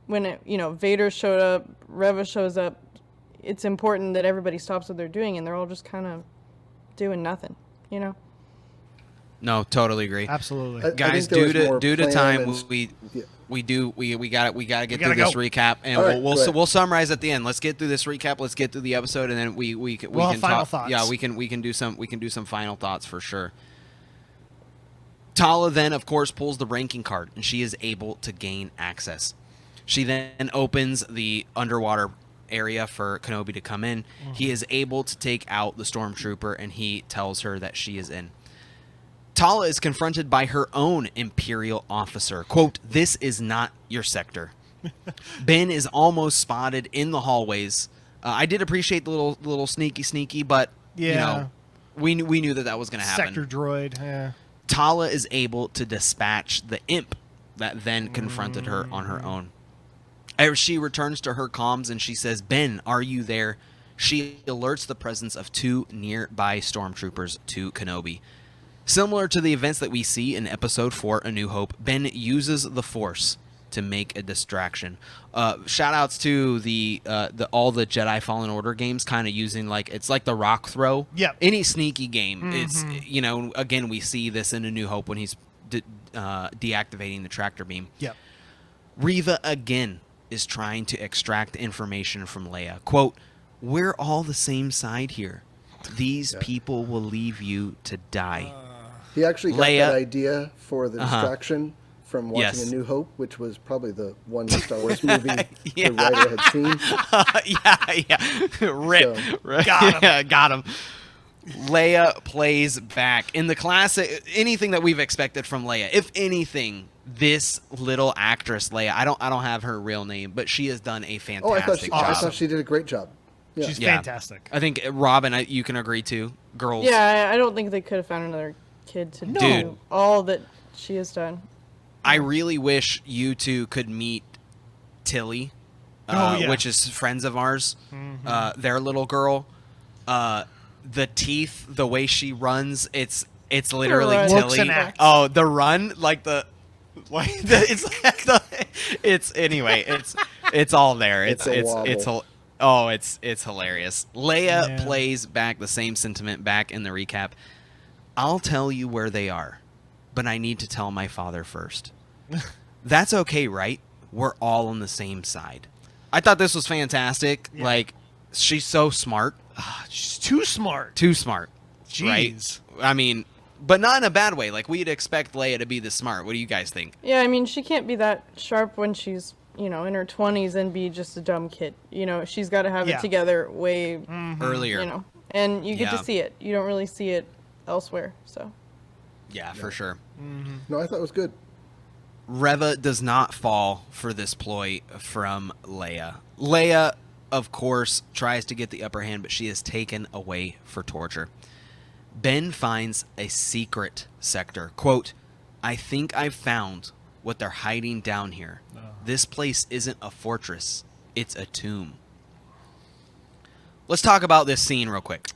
When Vader showed up, Reva shows up, it's important that everybody stops what they're doing, and they're all just kind of doing nothing, No, totally agree. Absolutely. I Guys, think there was more due to plan time, and- we got to get gotta through this go. recap, and All right, go ahead. we'll summarize at the end. Let's get through this recap. Let's get through the episode, and then we can We'll have final talk. thoughts. Yeah, we can do some final thoughts for sure. Tala then, of course, pulls the ranking card, and she is able to gain access. She then opens the underwater area for Kenobi to come in. He is able to take out the stormtrooper, and he tells her that she is in. Tala is confronted by her own Imperial officer. Quote, "This is not your sector." Ben is almost spotted in the hallways. I did appreciate the little sneaky, but Yeah. we knew that was going to happen. Sector droid. Yeah. Tala is able to dispatch the imp that then confronted her on her own. As she returns to her comms and she says, "Ben, are you there?" She alerts the presence of 2 nearby stormtroopers to Kenobi. Similar to the events that we see in Episode 4, A New Hope, Ben uses the Force to make a distraction. Shout-outs to all the Jedi Fallen Order games, kind of using it's like the rock throw. Yep. Any sneaky game, it's again we see this in A New Hope when he's deactivating the tractor beam. Yep. Reva again is trying to extract information from Leia. Quote, "We're all the same side here. These people will leave you to die." He actually got Leia- that idea for the distraction from watching Yes. A New Hope, which was probably the one Star Wars movie Yeah. the writer had seen. yeah. Rip. So- Got him. Leia plays back in the classic. Anything that we've expected from Leia, if anything, this little actress Leia. I don't have her real name, but she has done a Oh, I fantastic thought job. she, she did a great job. Yeah. She's Yeah. fantastic. I think Robin, you can agree too. Girls. Yeah, I don't think they could have found another kid to Dude. do all that she has done. I really wish you two could meet Tilly, Yeah. which is friends of ours. Their little girl. The teeth, the way she runs, it's literally run. Tilly. Looks and acts. Oh, the run, it's anyway, it's all there. It's a wobble. It's hilarious. Leia Yeah. plays back the same sentiment back in the recap. "I'll tell you where they are, but I need to tell my father first." That's okay, right? We're all on the same side. I thought this was fantastic. Yeah. She's so smart. She's too smart. Too smart. Jeez. Right? I mean, but not in a bad way. We'd expect Leia to be this smart. What do you guys think? Yeah, I mean, she can't be that sharp when she's, in her 20s and be just a dumb kid. She's got to have Yeah. it together way, Earlier. and you get Yeah. to see it. You don't really see it elsewhere, so. Yeah, for sure. No, I thought it was good. Reva does not fall for this ploy from Leia. Leia, of course, tries to get the upper hand, but she is taken away for torture. Ben finds a secret sector. Quote, "I think I've found what they're hiding down here. This place isn't a fortress. It's a tomb." Let's talk about this scene real quick.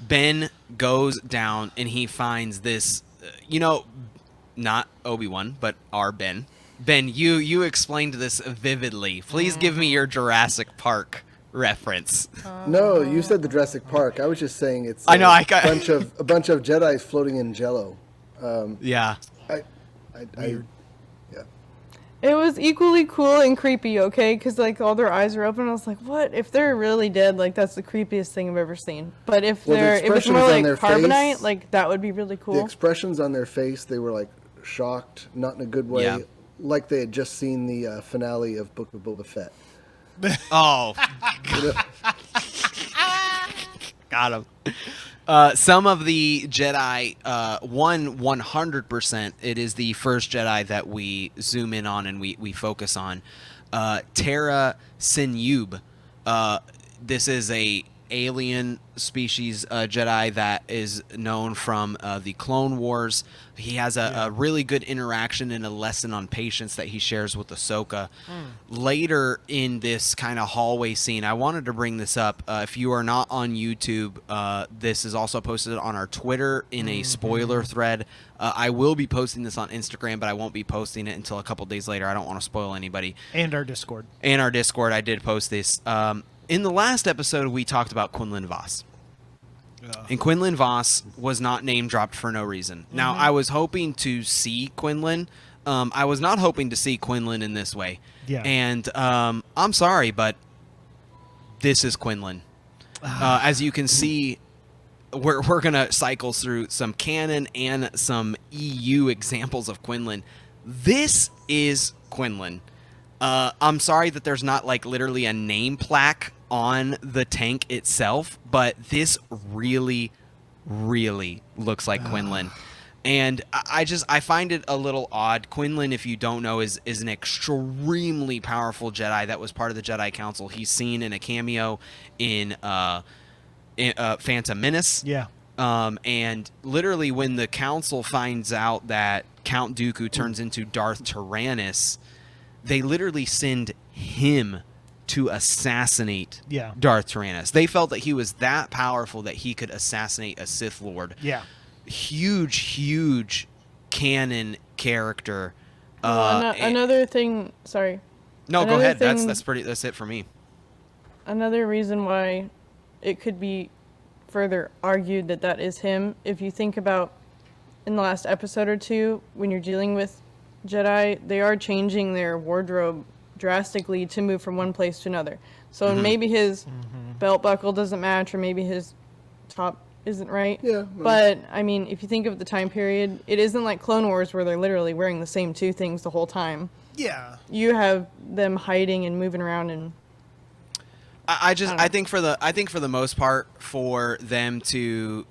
Ben goes down and he finds this, not Obi-Wan, but our Ben. Ben, you explained this vividly. Please give me your Jurassic Park reference. No, you said the Jurassic Park. I was just saying it's I know, a I got- bunch of Jedis floating in Jello. Yeah. Yeah. It was equally cool and creepy, okay? Because, like, all their eyes were open. I was like, what? If they're really dead, like, that's the creepiest thing I've ever seen. But if if it's more like carbonite, like, that would be really cool. The expressions on their face, they were, like, shocked, not in a good way. Yeah. Like they had just seen the finale of Book of Boba Fett. Oh. Got him. Some of the Jedi, 100%, it is the first Jedi that we zoom in on and we focus on. Tara Sinyub. This is a alien species Jedi that is known from the Clone Wars. He has a really good interaction and a lesson on patience that he shares with Ahsoka. Later in this kind of hallway scene, I wanted to bring this up. If you are not on YouTube, this is also posted on our Twitter in a spoiler thread. I will be posting this on Instagram, but I won't be posting it until a couple days later. I don't want to spoil anybody. And our Discord. I did post this. In the last episode, we talked about Quinlan Vos. And Quinlan Vos was not name dropped for no reason. Now, I was hoping to see Quinlan. I was not hoping to see Quinlan in this way. Yeah. And I'm sorry, but this is Quinlan. As you can see, we're going to cycle through some canon and some EU examples of Quinlan. This is Quinlan. I'm sorry that there's not like literally a name plaque on the tank itself, but this really, really looks like Quinlan. And I find it a little odd. Quinlan, if you don't know, is an extremely powerful Jedi that was part of the Jedi Council. He's seen in a cameo in Phantom Menace. Yeah. And literally when the Council finds out that Count Dooku turns into Darth Tyrannus, they literally send him to assassinate Darth Tyrannus. They felt that he was that powerful that he could assassinate a Sith Lord. Yeah. Huge canon character. Another thing, sorry. No, go ahead. That's it for me. Another reason why it could be further argued that is him, if you think about in the last episode or two, when you're dealing with Jedi, they are changing their wardrobe drastically to move from one place to another. So maybe his belt buckle doesn't match, or maybe his top isn't right. Yeah. But, I mean, if you think of the time period, it isn't like Clone Wars where they're literally wearing the same two things the whole time. Yeah. You have them hiding and moving around and... I think for the most part, for them to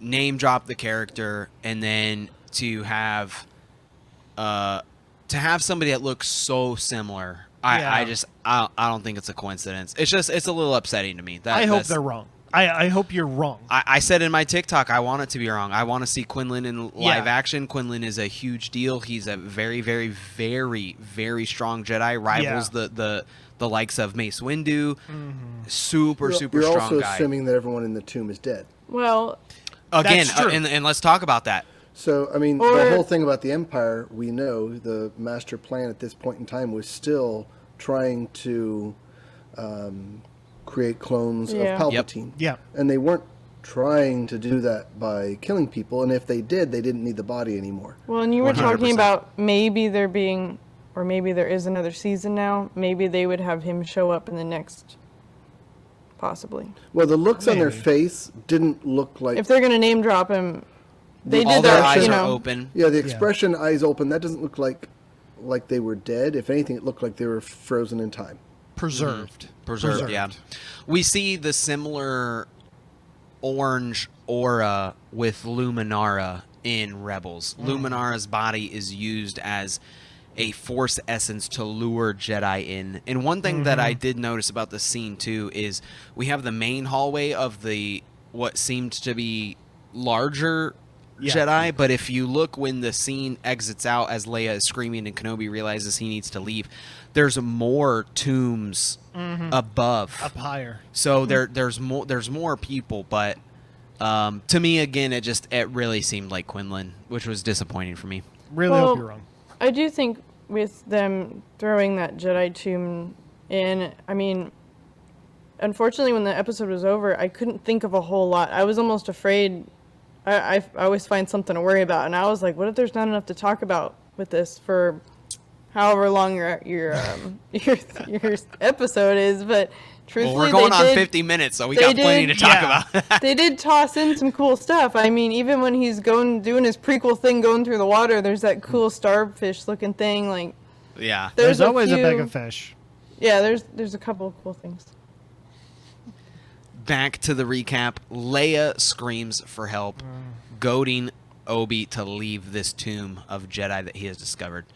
name drop the character and then to have somebody that looks so similar, I don't think it's a coincidence. It's a little upsetting to me. I hope they're wrong. I hope you're wrong. I said in my TikTok, I want it to be wrong. I want to see Quinlan in live action. Quinlan is a huge deal. He's a very, very, very, very strong Jedi. Rivals the likes of Mace Windu. Super strong guy. You're also assuming that everyone in the tomb is dead. Well, again, and let's talk about that. So, I mean, the whole thing about the Empire, we know the master plan at this point in time was still trying to create clones of Palpatine. Yeah. And they weren't trying to do that by killing people, and if they did, they didn't need the body anymore. Well, and you were 100%. Talking about maybe there being, or maybe there is another season now, maybe they would have him show up in the next, possibly. Well, the looks on their face didn't look like... If they're going to name drop him, they all did their that, eyes you are know. open. Yeah, the expression, eyes open, that doesn't look like they were dead. If anything, it looked like they were frozen in time. Preserved. Preserved, yeah. We see the similar orange aura with Luminara in Rebels. Luminara's body is used as a force essence to lure Jedi in. And one thing that I did notice about the scene too is we have the main hallway of the what seemed to be larger Jedi, but if you look when the scene exits out as Leia is screaming and Kenobi realizes he needs to leave, there's more tombs above, up higher. So there's more people, but to me again it really seemed like Quinlan, which was disappointing for me. Really hope you're wrong. I do think with them throwing that Jedi tomb in, I mean, unfortunately when the episode was over, I couldn't think of a whole lot. I was almost afraid. I always find something to worry about, and I was like, what if there's not enough to talk about with this for however long your episode is, but truthfully, Well, we're going on 50 minutes, so we got plenty to talk about. They did toss in some cool stuff. I mean, even when he's doing his prequel thing, going through the water, there's that cool starfish looking thing. Like, Yeah. There's always a bag of fish. Yeah, there's a couple of cool things. Back to the recap. Leia screams for help, goading Obi to leave this tomb of Jedi that he has discovered.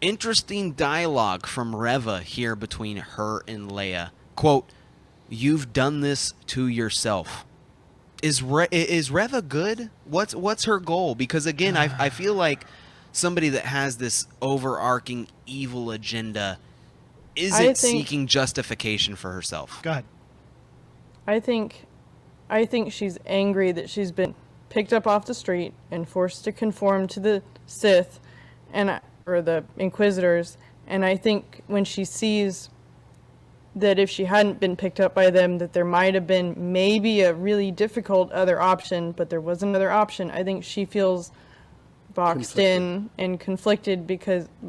Interesting dialogue from Reva here between her and Leia. Quote, "You've done this to yourself." Is Reva good? What's her goal? Because again, I feel like somebody that has this overarching evil agenda isn't seeking justification for herself. Go ahead. I think she's angry that she's been picked up off the street and forced to conform to the Sith or the Inquisitors, and I think when she sees that if she hadn't been picked up by them, that there might have been maybe a really difficult other option, but there was another option. I think she feels boxed in and conflicted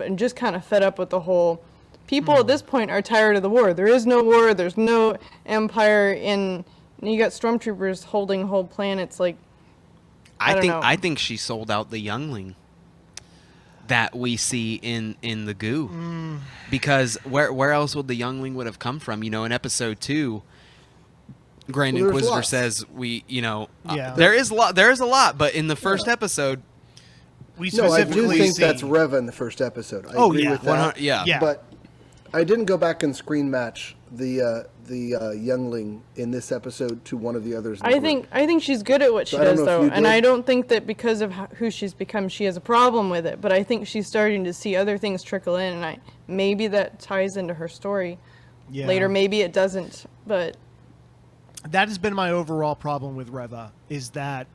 and just kind of fed up with the whole. People at this point are tired of the war. There is no war. There's no empire. And you got stormtroopers holding whole planets. Like, I think she sold out the youngling that we see in the goo, because where else would the youngling would have come from? You know, in episode 2, Grand Inquisitor says there is a lot, but in the first episode, we I do specifically think see that's Reva in the first episode. I agree with that. yeah. But I didn't go back and screen match the youngling in this episode to one of the others. I think she's good at what she does, though, and I don't think that because of who she's become, she has a problem with it. But I think she's starting to see other things trickle in, and maybe that ties into her story later. Maybe it doesn't, but that has been my overall problem with Reva, is that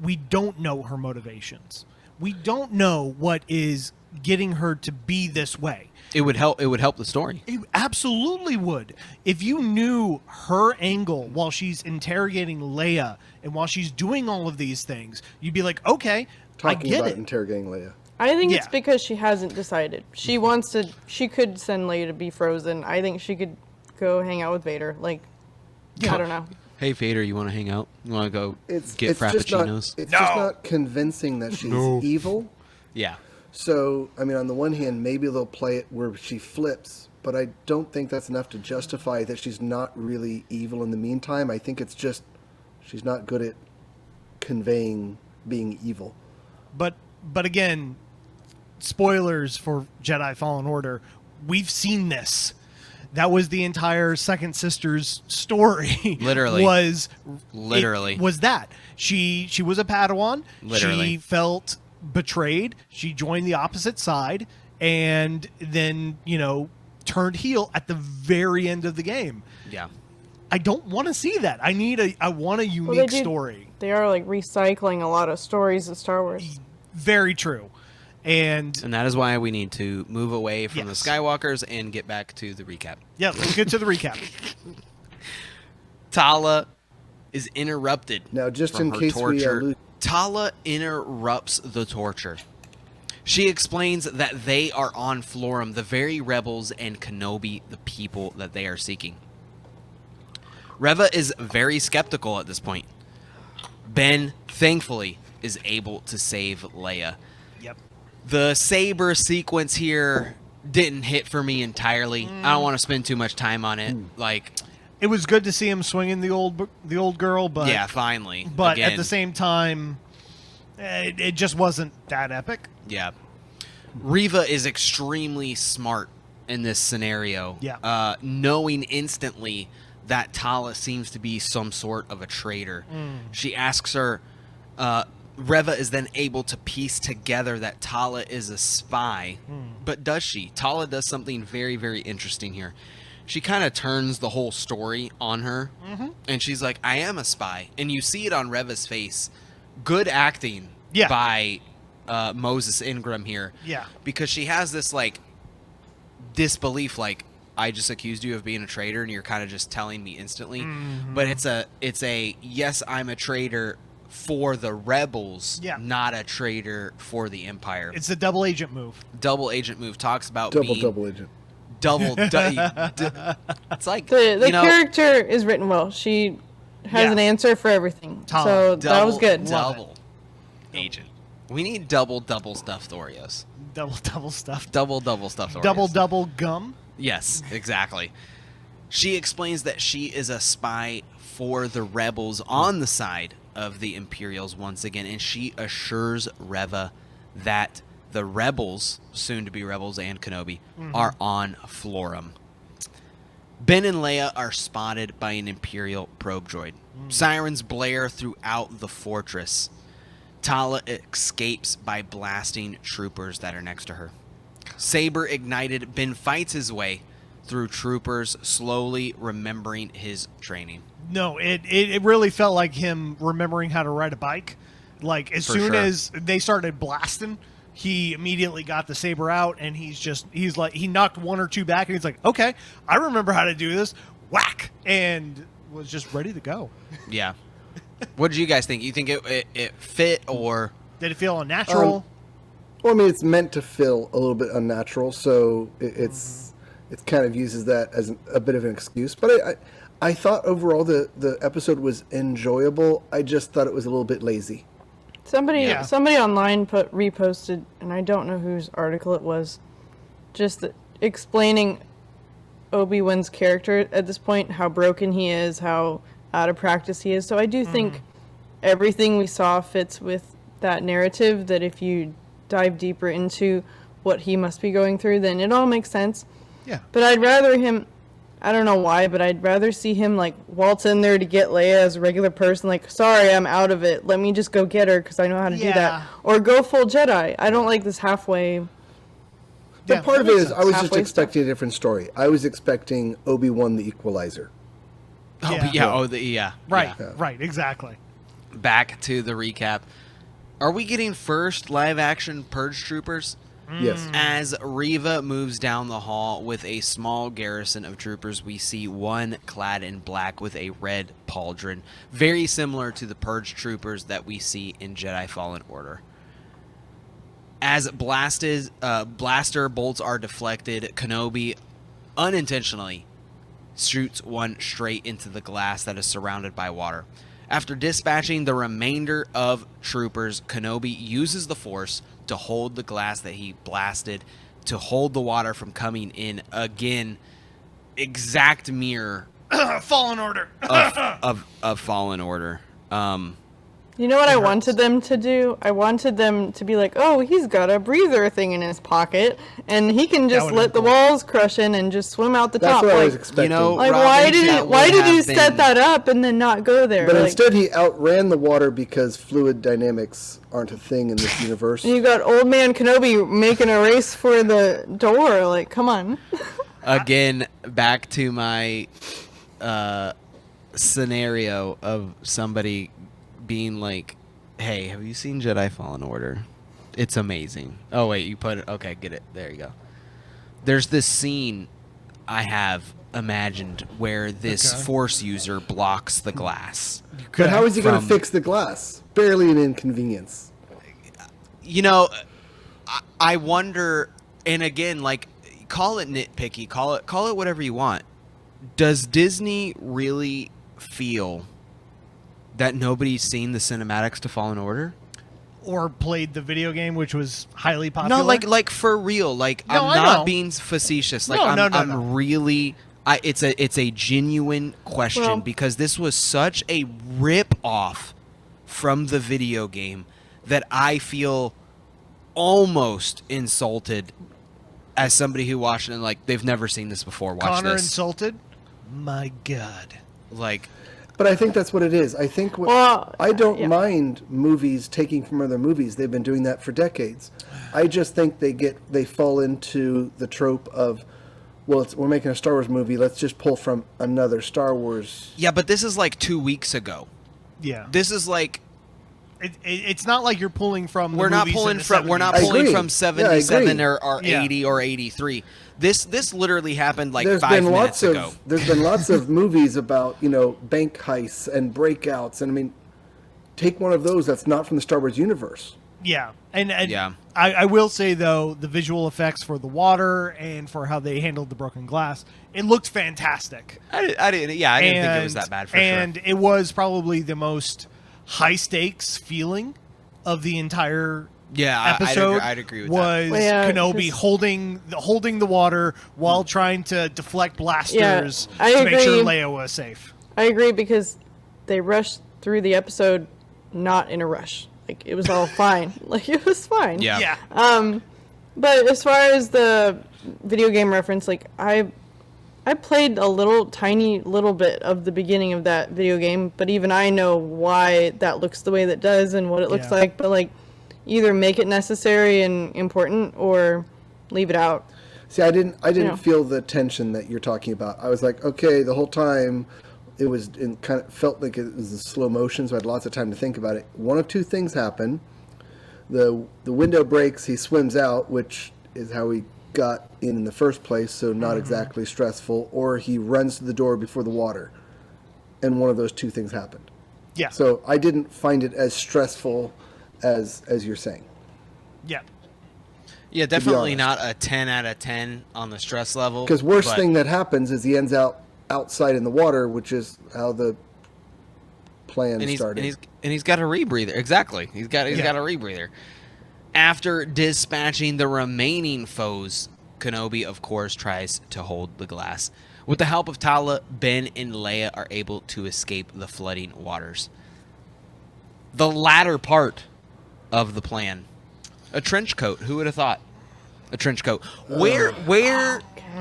we don't know her motivations. We don't know what is getting her to be this way. It would help the story. It absolutely would. If you knew her angle while she's interrogating Leia and while she's doing all of these things, you'd be like, okay, I get it. Interrogating Leia. I think it's because she hasn't decided. She wants to. She could send Leia to be frozen. I think she could go hang out with Vader. Like, I don't know. Hey Vader, you want to hang out? You want to go get frappuccinos? It's just not convincing that she's evil. Yeah. So, I mean, on the one hand, maybe they'll play it where she flips, but I don't think that's enough to justify that she's not really evil in the meantime. I think it's just she's not good at conveying being evil. But again, spoilers for Jedi Fallen Order. We've seen this. That was the entire Second Sister's story. Literally. was that. She was a Padawan. Literally. She felt betrayed. She joined the opposite side and then, turned heel at the very end of the game. Yeah. I don't want to see that. I want a unique story. They are like recycling a lot of stories of Star Wars. Very true. And that is why we need to move away from the Skywalkers and get back to the recap. Yeah, let's get to the recap. Tala is interrupted. Now, just from in her case torture. Tala interrupts the torture. She explains that they are on Florum, the very rebels, and Kenobi, the people that they are seeking. Reva is very skeptical at this point. Ben, thankfully, is able to save Leia. Yep. The saber sequence here didn't hit for me entirely. I don't want to spend too much time on it. It was good to see him swinging the old girl, but yeah, finally. But again, at the same time, it just wasn't that epic. Yeah. Reva is extremely smart in this scenario. Yeah. Knowing instantly that Tala seems to be some sort of a traitor. She asks her. Reva is then able to piece together that Tala is a spy. But does she? Tala does something very, very interesting here. She kind of turns the whole story on her, and she's like, I am a spy. And you see it on Reva's face. Good acting by Moses Ingram here. Yeah. Because she has this, disbelief, I just accused you of being a traitor, and you're kind of just telling me instantly. But it's a yes, I'm a traitor for the rebels, Yeah. not a traitor for the Empire. It's a double agent move. Double agent move talks about Double being agent. it's like The you know, character is written well. She has Yeah. an answer for everything. Tala. So that was good. Double agent. We need double stuffed Oreos. Double stuff. Double stuffed Oreos. Double gum. Yes, exactly. She explains that she is a spy for the rebels on the side of the Imperials once again, and she assures Reva that the rebels, soon to be rebels and Kenobi, are on Florum. Ben and Leia are spotted by an Imperial probe droid. Sirens blare throughout the fortress. Tala escapes by blasting troopers that are next to her. Saber ignited, Ben fights his way through troopers, slowly remembering his training. No, it really felt like him remembering how to ride a bike. Like as For soon sure. as they started blasting, he immediately got the saber out, and he's like he knocked one or two back, and he's like, okay, I remember how to do this. Whack, and was just ready to go. Yeah. What did you guys think? You think it fit, or Did it feel unnatural? Well, I mean, it's meant to feel a little bit unnatural, so it kind of uses that as a bit of an excuse. But I thought overall the episode was enjoyable. I just thought it was a little bit lazy. Somebody Yeah. online reposted, and I don't know whose article it was, just explaining Obi-Wan's character at this point, how broken he is, how out of practice he is. So I do think everything we saw fits with that narrative, that if you dive deeper into what he must be going through, then it all makes sense. Yeah. But I'd rather him, I don't know why, but I'd rather see him like waltz in there to get Leia as a regular person, like, sorry, I'm out of it. Let me just go get her because I know how to do Yeah. that. Or go full Jedi. I don't like this halfway. The Yeah, part of that it makes is, I was just Halfway expecting a different story. I was expecting Obi-Wan the Equalizer. Right, yeah. right, exactly. Back to the recap. Are we getting first live action Purge troopers? Yes. As Reva moves down the hall with a small garrison of troopers, we see one clad in black with a red pauldron, very similar to the Purge troopers that we see in Jedi Fallen Order. As blaster bolts are deflected, Kenobi unintentionally shoots one straight into the glass that is surrounded by water. After dispatching the remainder of troopers, Kenobi uses the Force to hold the glass that he blasted, to hold the water from coming in again. Exact mirror Fallen Order. of Fallen Order. You know what I wanted them to do? I wanted them to be like, oh, he's got a breather thing in his pocket, and he can just would've let the been cool. walls crush in and just swim out the That's top. what I Like, was expecting. you know, like Robin, why that did would you have set been- that up and then not go there? but Like, instead he outran the water because fluid dynamics aren't a thing in this universe. you got old man Kenobi making a race for the door. Like, come on. Again, back to my scenario of somebody being like, hey, have you seen Jedi Fallen Order? It's amazing. Oh, wait, you put it. Okay, get it. There you go. There's this scene I have imagined where this Okay. Force user blocks the glass. But how is he going to From- fix the glass? Barely an inconvenience. You know, I wonder, and again, like, call it nitpicky, call it whatever you want. Does Disney really feel that nobody's seen the cinematics to Fallen Order? Or played the video game, which was highly popular. No, like for real. Like, No, I I'm know. not being facetious. Like, No, I'm no. really. It's a genuine question Well- because this was such a rip off from the video game that I feel almost insulted as somebody who watched it and like they've never seen this before. Watch Connor this. insulted. My God. Like, But I think that's what it is. I think Well, I don't yeah. mind movies taking from other movies. They've been doing that for decades. I just think they fall into the trope of, well, we're making a Star Wars movie. Let's just pull from another Star Wars. yeah, but this is like 2 weeks ago. Yeah. This is like It's not like you're pulling from. we're the not movies in pulling the from 70s. I pulling agree. from Yeah, I 77 agree. or Yeah. 80 or 83. This literally happened like There's 5 been minutes lots ago. of there's been lots of movies about bank heists and breakouts, and I mean, take one of those that's not from the Star Wars universe. Yeah, and Yeah. I will say though, the visual effects for the water and for how they handled the broken glass, it looked fantastic. I didn't think it was that bad for and sure. it was probably the most high stakes feeling of the entire episode. I'd agree with was Well, yeah, Kenobi holding the water while trying to deflect blasters I to make sure agree. Leia was safe. I agree because they rushed through the episode not in a rush. Like, it was all fine. Like, it was fine. Yeah. Yeah. But as far as the video game reference, like, I played a tiny little bit of the beginning of that video game, but even I know why that looks the way that does and what it looks Yeah. like. But, like, either make it necessary and important or leave it out. See, I didn't Yeah. feel the tension that you're talking about. I was like, okay, the whole time it was felt like it was in slow motion, so I had lots of time to think about it. One of two things happen. The window breaks, he swims out, which is how he got in the first place, so not exactly stressful, or he runs to the door before the water. And one of those two things happened. Yeah. So I didn't find it as stressful as you're saying. Yeah. Yeah, definitely honest. not a 10 out of 10 on the stress level. Because worst but- thing that happens is he ends outside in the water, which is how the plan started. And he's got a rebreather. Exactly. He's got a rebreather. After dispatching the remaining foes, Kenobi, of course, tries to hold the glass. With the help of Tala, Ben and Leia are able to escape the flooding waters. The latter part of the plan. A trench coat. Who would have thought? A trench coat. Where,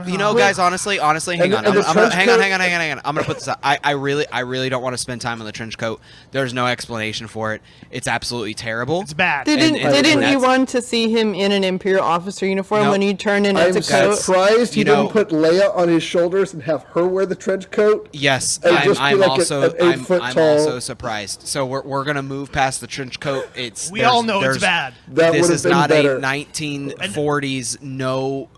you know, guys, honestly, hang on. And the trench Hang coat- on. I'm going to put this out. I really don't want to spend time on the trench coat. There's no explanation for it. It's absolutely terrible. It's bad. Didn't you that's- want to see him in an Imperial officer uniform No. when you turn in I'm as a coat? surprised he You know- didn't put Leia on his shoulders and have her wear the trench coat. Yes, And just be I'm like also an 8 foot I'm tall- also surprised. So we're gonna move past the trench coat. We all know it's bad. That This would have is been not better. a 1940s no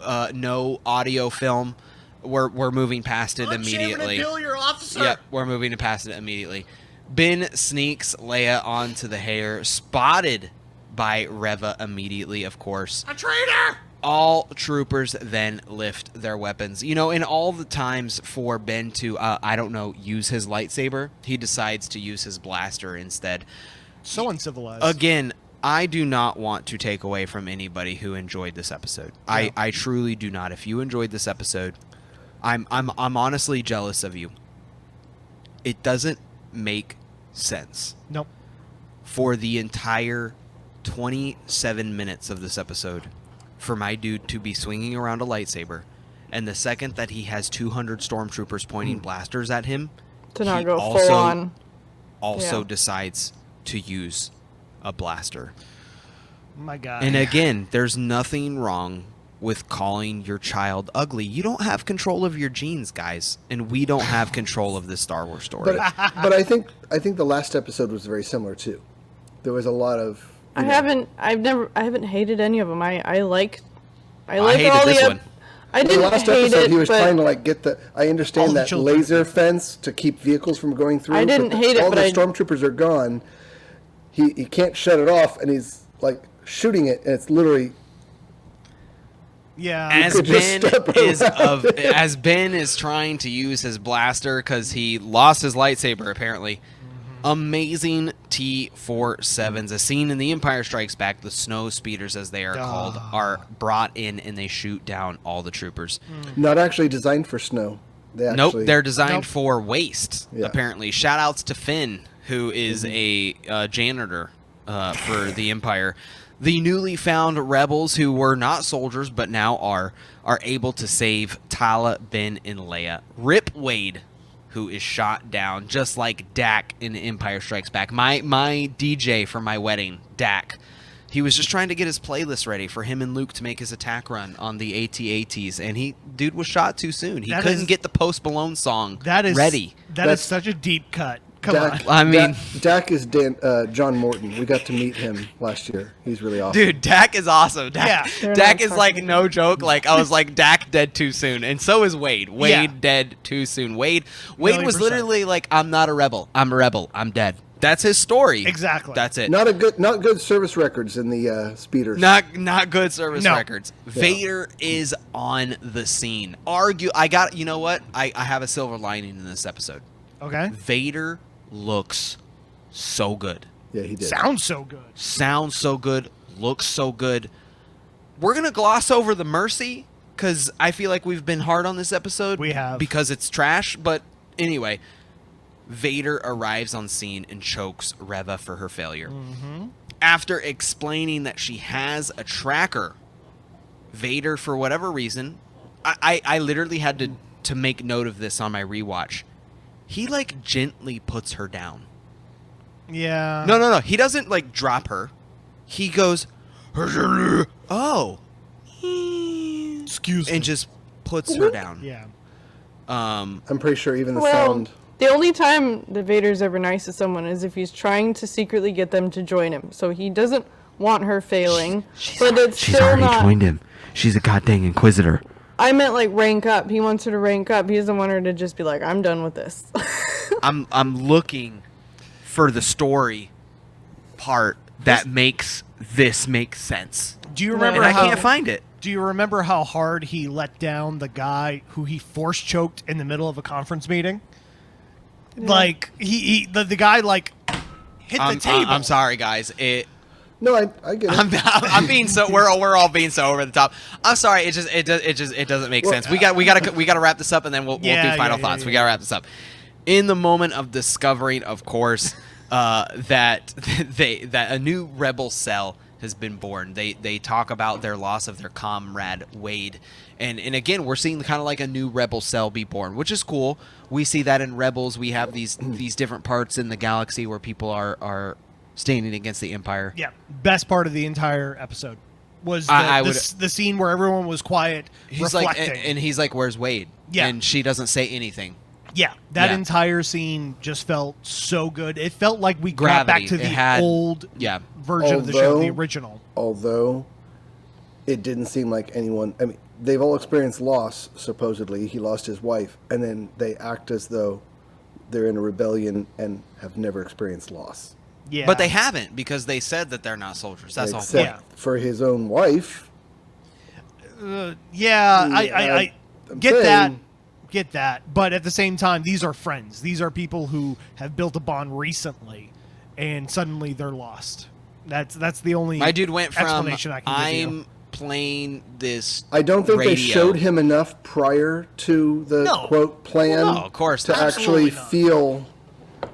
audio film. We're moving past it immediately. Imperial Officer. Yep, we're moving past it immediately. Ben sneaks Leia onto the hair, spotted by Reva immediately, of course. A traitor. All troopers then lift their weapons. You know, in all the times for Ben to, use his lightsaber, he decides to use his blaster instead. So uncivilized. Again, I do not want to take away from anybody who enjoyed this episode. I truly do not. If you enjoyed this episode, I'm honestly jealous of you. It doesn't make sense Nope. for the entire 27 minutes of this episode for my dude to be swinging around a lightsaber, and the second that he has 200 stormtroopers pointing blasters at him, To not he go also- full on. also Yeah. decides to use a blaster. My God. And again, there's nothing wrong with calling your child ugly. You don't have control of your genes, guys, and we don't have control of this Star Wars story. But I think the last episode was very similar too. There was a lot of. I haven't hated any of them. I like hated all this the. one. I In the didn't last hate episode, it, he was but trying to get the. I All understand the that children. laser fence to keep vehicles from going through. I didn't hate it, all but the I- stormtroopers are gone. He can't shut it off, and he's shooting it, and it's literally. yeah. As could just step as Ben is trying to use his blaster because he lost his lightsaber apparently. Amazing T-47s. A scene in The Empire Strikes Back, the snow speeders as they are called, are brought in and they shoot down all the troopers. Not actually designed for snow. They Nope, actually, they're designed Nope. for waste, Yeah. apparently. Shout outs to Finn, who is a janitor for the Empire. The newly found rebels, who were not soldiers but now are able to save Tala, Ben, and Leia. Rip Wade, who is shot down, just like Dak in Empire Strikes Back. My DJ for my wedding, Dak. He was just trying to get his playlist ready for him and Luke to make his attack run on the AT-ATs, and dude was shot too soon. He That couldn't is- get the Post Malone song That is ready. That is such a deep cut. Come Dak, on. I mean- Dak is John Morton. We got to meet him last year. He's really awesome. Dude, Dak is awesome. Dak, Yeah. Dak They're is not like talking. no joke. Like I was like Dak dead too soon, and so is Wade. Wade Yeah. dead too soon. Wade was 1,000,000%. literally like, I'm not a rebel. I'm a rebel. I'm dead. That's his story. Exactly. That's it. Not good service records in the speeders. Not good service No. records. Vader is on the scene. You know what? I have a silver lining in this episode. Okay. Vader looks so good. Yeah, he did. Sounds so good. Sounds so good. Looks so good. We're going to gloss over the mercy because I feel like we've been hard on this episode. We have. Because it's trash. But anyway, Vader arrives on scene and chokes Reva for her failure. Mm-hmm. After explaining that she has a tracker, Vader, for whatever reason, I literally had to make note of this on my rewatch. He, like, gently puts her down. Yeah. No. He doesn't, like, drop her. He goes, oh. Excuse me. And just puts her down. Yeah. I'm pretty sure even the Well, sound. the only time that Vader's ever nice to someone is if he's trying to secretly get them to join him. So he doesn't want her failing, but it's still not. him. She's a goddamn inquisitor. I meant like rank up. He wants her to rank up. He doesn't want her to just be like, I'm done with this. I'm looking for the story part that makes this make sense. Do you remember And I how? can't find it. Do you remember how hard he let down the guy who he force choked in the middle of a conference meeting? Like the guy like hit the table. I'm sorry, guys. No, I get it. I'm being so we're all being so over the top. I'm sorry. It doesn't make sense. We gotta wrap this up and then we'll do final thoughts. We gotta wrap this up. In the moment of discovering, of course, that a new rebel cell has been born. They talk about their loss of their comrade Wade, and again we're seeing kind of like a new rebel cell be born, which is cool. We see that in Rebels. We have these different parts in the galaxy where people are standing against the Empire. Yeah, best part of the entire episode was the scene where everyone was quiet, He's reflecting. like, and he's like, "Where's Wade?" Yeah. And she doesn't say anything. Yeah, that Yeah. entire scene just felt so good. It felt like we got Gravity. back to It the had- old yeah. version of the show, the Although- original. Although it didn't seem like anyone. I mean, they've all experienced loss. Supposedly, he lost his wife, and then they act as though they're in a rebellion and have never experienced loss. Yeah, But they haven't because they said that they're not soldiers. That's the whole Except point. for his own wife. Yeah, I I'm get that. saying- Get that. But at the same time, these are friends. These are people who have built a bond recently, and suddenly they're lost. That's the only My dude went from explanation I can give you. I'm playing this. I don't think they radio. showed him enough prior to the No. quote plan Well, no, of course to not. actually Absolutely not. feel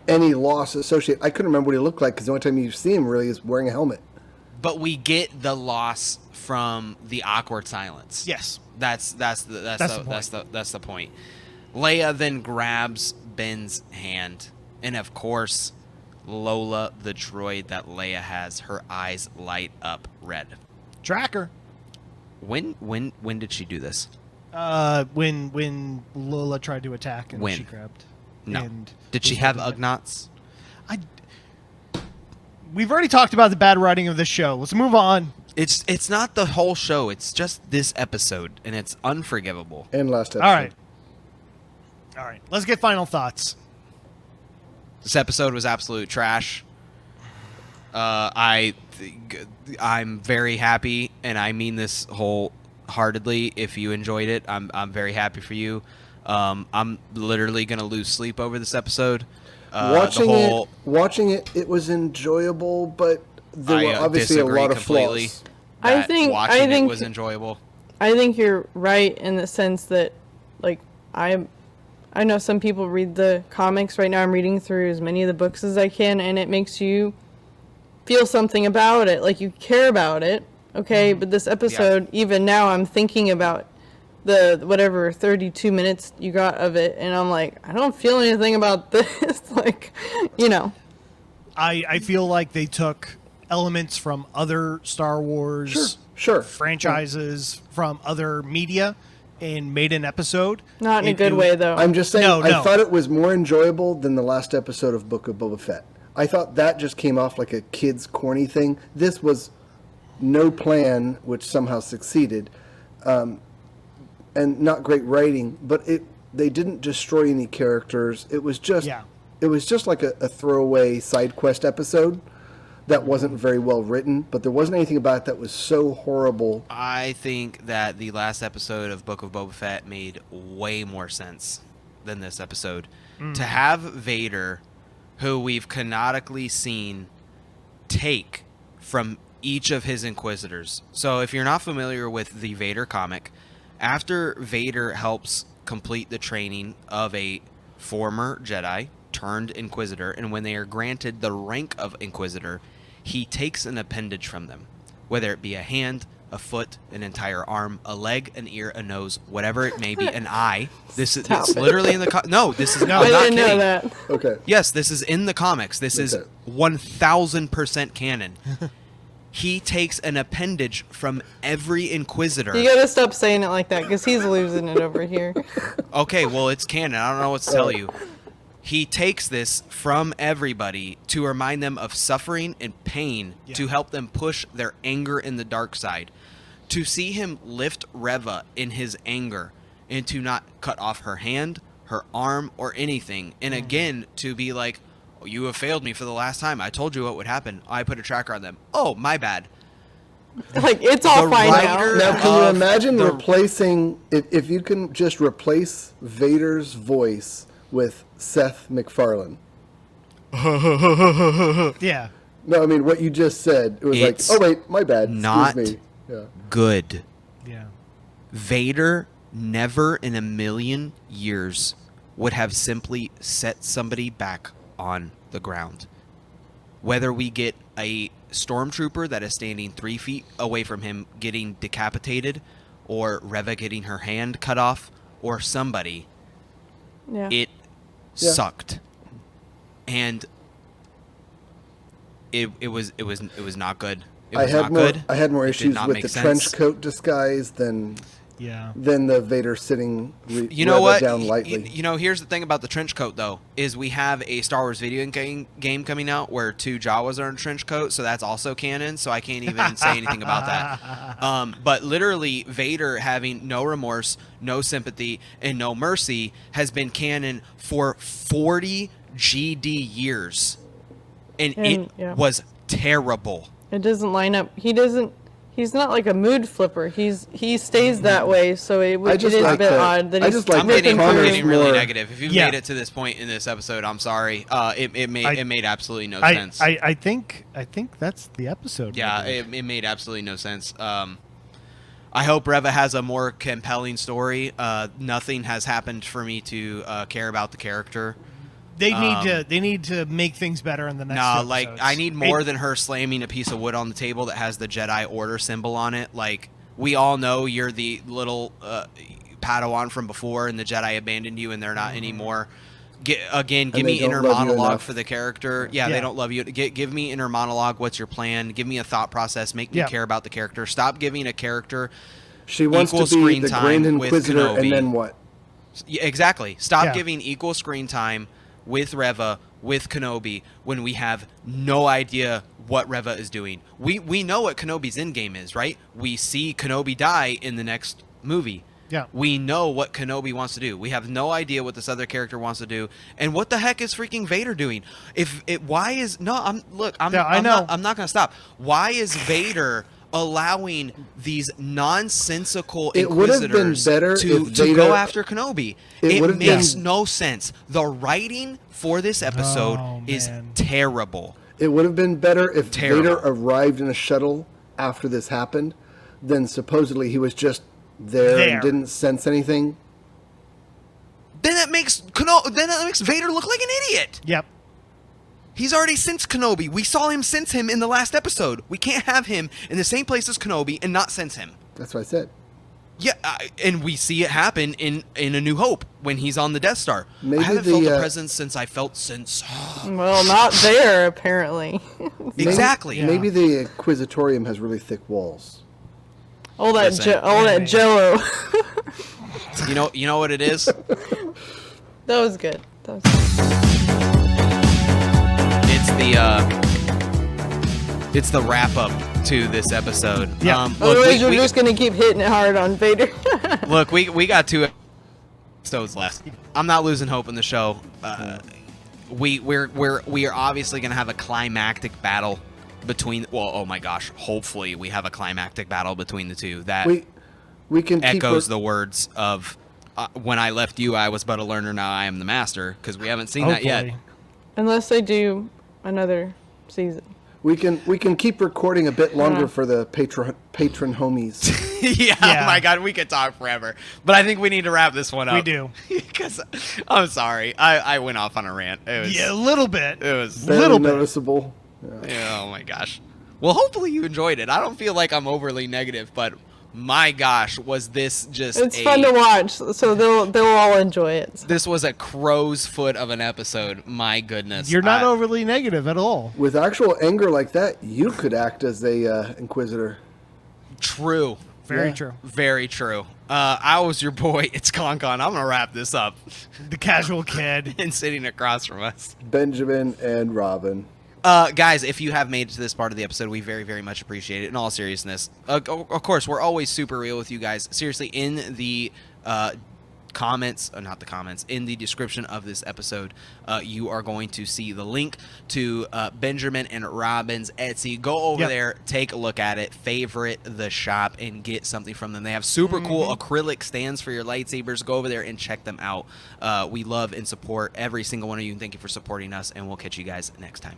any loss associated. I couldn't remember what he looked like because the only time you see him really is wearing a helmet. But we get the loss from the awkward silence. Yes. That's the point. Leia then grabs Ben's hand, and of course, Lola, the droid that Leia has, her eyes light up red. Tracker. When did she do this? When Lola tried to attack and When? she grabbed. No. And Did she have Ugnaughts? We've already talked about the bad writing of this show. Let's move on. It's not the whole show. It's just this episode, and it's unforgivable. And last episode. All right. Let's get final thoughts. This episode was absolute trash. I'm very happy, and I mean this wholeheartedly. If you enjoyed it, I'm very happy for you. I'm literally gonna lose sleep over this episode. Watching it was enjoyable, but there I were obviously a disagree lot of completely. flaws. I think it was enjoyable. I think you're right in the sense that, like, I know some people read the comics. Right now I'm reading through as many of the books as I can, and it makes you feel something about it. Like, you care about it, okay? But this episode, even now, I'm thinking about the whatever 32 minutes you got of it, and I'm like, I don't feel anything about this. Like, you know. I feel like they took elements from other Star Wars Sure. franchises, from other media, and made an episode. Not in a good way, though. I'm just saying, No. I thought it was more enjoyable than the last episode of Book of Boba Fett. I thought that just came off like a kid's corny thing. This was no plan, which somehow succeeded, and not great writing, but they didn't destroy any characters. It was just it was just like a throwaway side quest episode that wasn't very well written, but there wasn't anything about it that was so horrible. I think that the last episode of Book of Boba Fett made way more sense than this episode. To have Vader, who we've canonically seen take from each of his Inquisitors. So if you're not familiar with the Vader comic, after Vader helps complete the training of a former Jedi turned Inquisitor, and when they are granted the rank of Inquisitor, he takes an appendage from them, whether it be a hand, a foot, an entire arm, a leg, an ear, a nose, whatever it may be, an eye. This is it's literally in the no. This is no. I I'm not didn't know kidding. that. Okay. Yes, this is in the comics. This is 1000% canon. He takes an appendage from every Inquisitor. You gotta stop saying it like that, because he's losing it over here. Okay, well, it's canon. I don't know what to tell you. He takes this from everybody to remind them of suffering and pain, to help them push their anger in the dark side. To see him lift Reva in his anger and to not cut off her hand, her arm, or anything. And again, to be like, oh, you have failed me for the last time. I told you what would happen. I put a tracker on them. Oh, my bad. Like, it's all The fine writer- now. Now, can you imagine the- replacing, if you can just replace Vader's voice with Seth MacFarlane? Yeah. No, I mean, what you just said, it was It's like, oh, wait, my bad. not Excuse me. Yeah. good. Yeah. Vader never in a million years would have simply set somebody back on the ground. Whether we get a stormtrooper that is standing 3 feet away from him getting decapitated, or Reva getting her hand cut off, or somebody, Yeah. it sucked. And it was not good. It was not good. I had more It did issues not with make the sense. trench coat disguise than Yeah. the Vader sitting You know Reva what? down lightly. You know, here's the thing about the trench coat, though, is we have a Star Wars video game coming out where 2 Jawas are in a trench coat, so that's also canon, so I can't even say anything about that. But literally, Vader having no remorse, no sympathy, and no mercy has been canon for 40 GD years. And it yeah. was terrible. It doesn't line up. He's not like a mood flipper. He stays that way, so it is just a like bit that. odd that I he's just like I'm that getting, Connor's really more- negative. If you've Yeah. made it to this point in this episode, I'm sorry. It made absolutely no I, sense. I think that's the episode. Yeah, maybe. it made absolutely no sense. I hope Reva has a more compelling story. Nothing has happened for me to care about the character. They need to make things better in the next. Nah, two like episodes. I need more than her slamming a piece of wood on the table that has the Jedi Order symbol on it. Like, we all know you're the little Padawan from before, and the Jedi abandoned you, and they're not anymore. Give they me don't inner love you monologue enough. for the character. Yeah, Yeah. they don't love you. Give me inner monologue. What's your plan? Give me a thought process. Make me Yeah. care about the character. Stop giving a character She wants equal to be screen the time Grand with Inquisitor, Kenobi. and then what? Yeah, exactly. Stop Yeah. giving equal screen time with Reva, with Kenobi, when we have no idea what Reva is doing. We know what Kenobi's endgame is, right? We see Kenobi die in the next movie. Yeah. We know what Kenobi wants to do. We have no idea what this other character wants to do. And what the heck is freaking Vader doing? Why is no? I'm not gonna stop. Why is Vader allowing these nonsensical It would have been Inquisitors better to if go Vader- after Kenobi? It It would have makes been- no sense. The writing for this episode Oh, is man. terrible. It would have been better if Terrible. Vader arrived in a shuttle after this happened, then supposedly he was just there and didn't sense anything. Then that makes Vader look like an idiot. Yep. He's already sensed Kenobi. We saw him sense him in the last episode. We can't have him in the same place as Kenobi and not sense him. That's what I said. Yeah, and we see it happen in A New Hope when he's on the Death Star. Maybe I haven't felt the, the presence since I felt since. well, not there apparently. Exactly. Maybe the Inquisitorium has really thick walls. all that Listen. all that Jello. You know what it is? That was good. That was good. It's the wrap up to this episode. Yeah. Otherwise, you're just gonna keep hitting it hard on Vader. Look, we got 2 episodes left. I'm not losing hope in the show. we are obviously going to have a climactic battle between. Well, oh my gosh! Hopefully, we have a climactic battle between the two that we can echoes the words of "When I left you, I was but a learner. Now I am the master." Because we haven't seen that yet. Unless they do another season. We can keep recording a bit longer for the patron homies. Yeah, oh my God, we could talk forever. But I think we need to wrap this one up. We do. Because I'm sorry. I went off on a rant. It was, yeah, a little bit. It was Barely little bit noticeable. Yeah, oh my gosh. Well, hopefully you enjoyed it. I don't feel like I'm overly negative, but my gosh, was this just It's fun to watch, so they'll all enjoy it. This was a crow's foot of an episode. My goodness. You're not overly negative at all. With actual anger like that, you could act as a Inquisitor. True. Very true. Very true. I was your boy. It's Con. I'm going to wrap this up. The casual kid. And sitting across from us, Benjamin and Robin. Guys, if you have made it to this part of the episode, we very, very much appreciate it. In all seriousness, of course, we're always super real with you guys. Seriously, in the comments, not the comments, in the description of this episode, you are going to see the link to Benjamin and Robin's Etsy. Go over there, take a look at it, favorite the shop, and get something from them. They have super cool acrylic stands for your lightsabers. Go over there and check them out. We love and support every single one of you, and thank you for supporting us, and we'll catch you guys next time.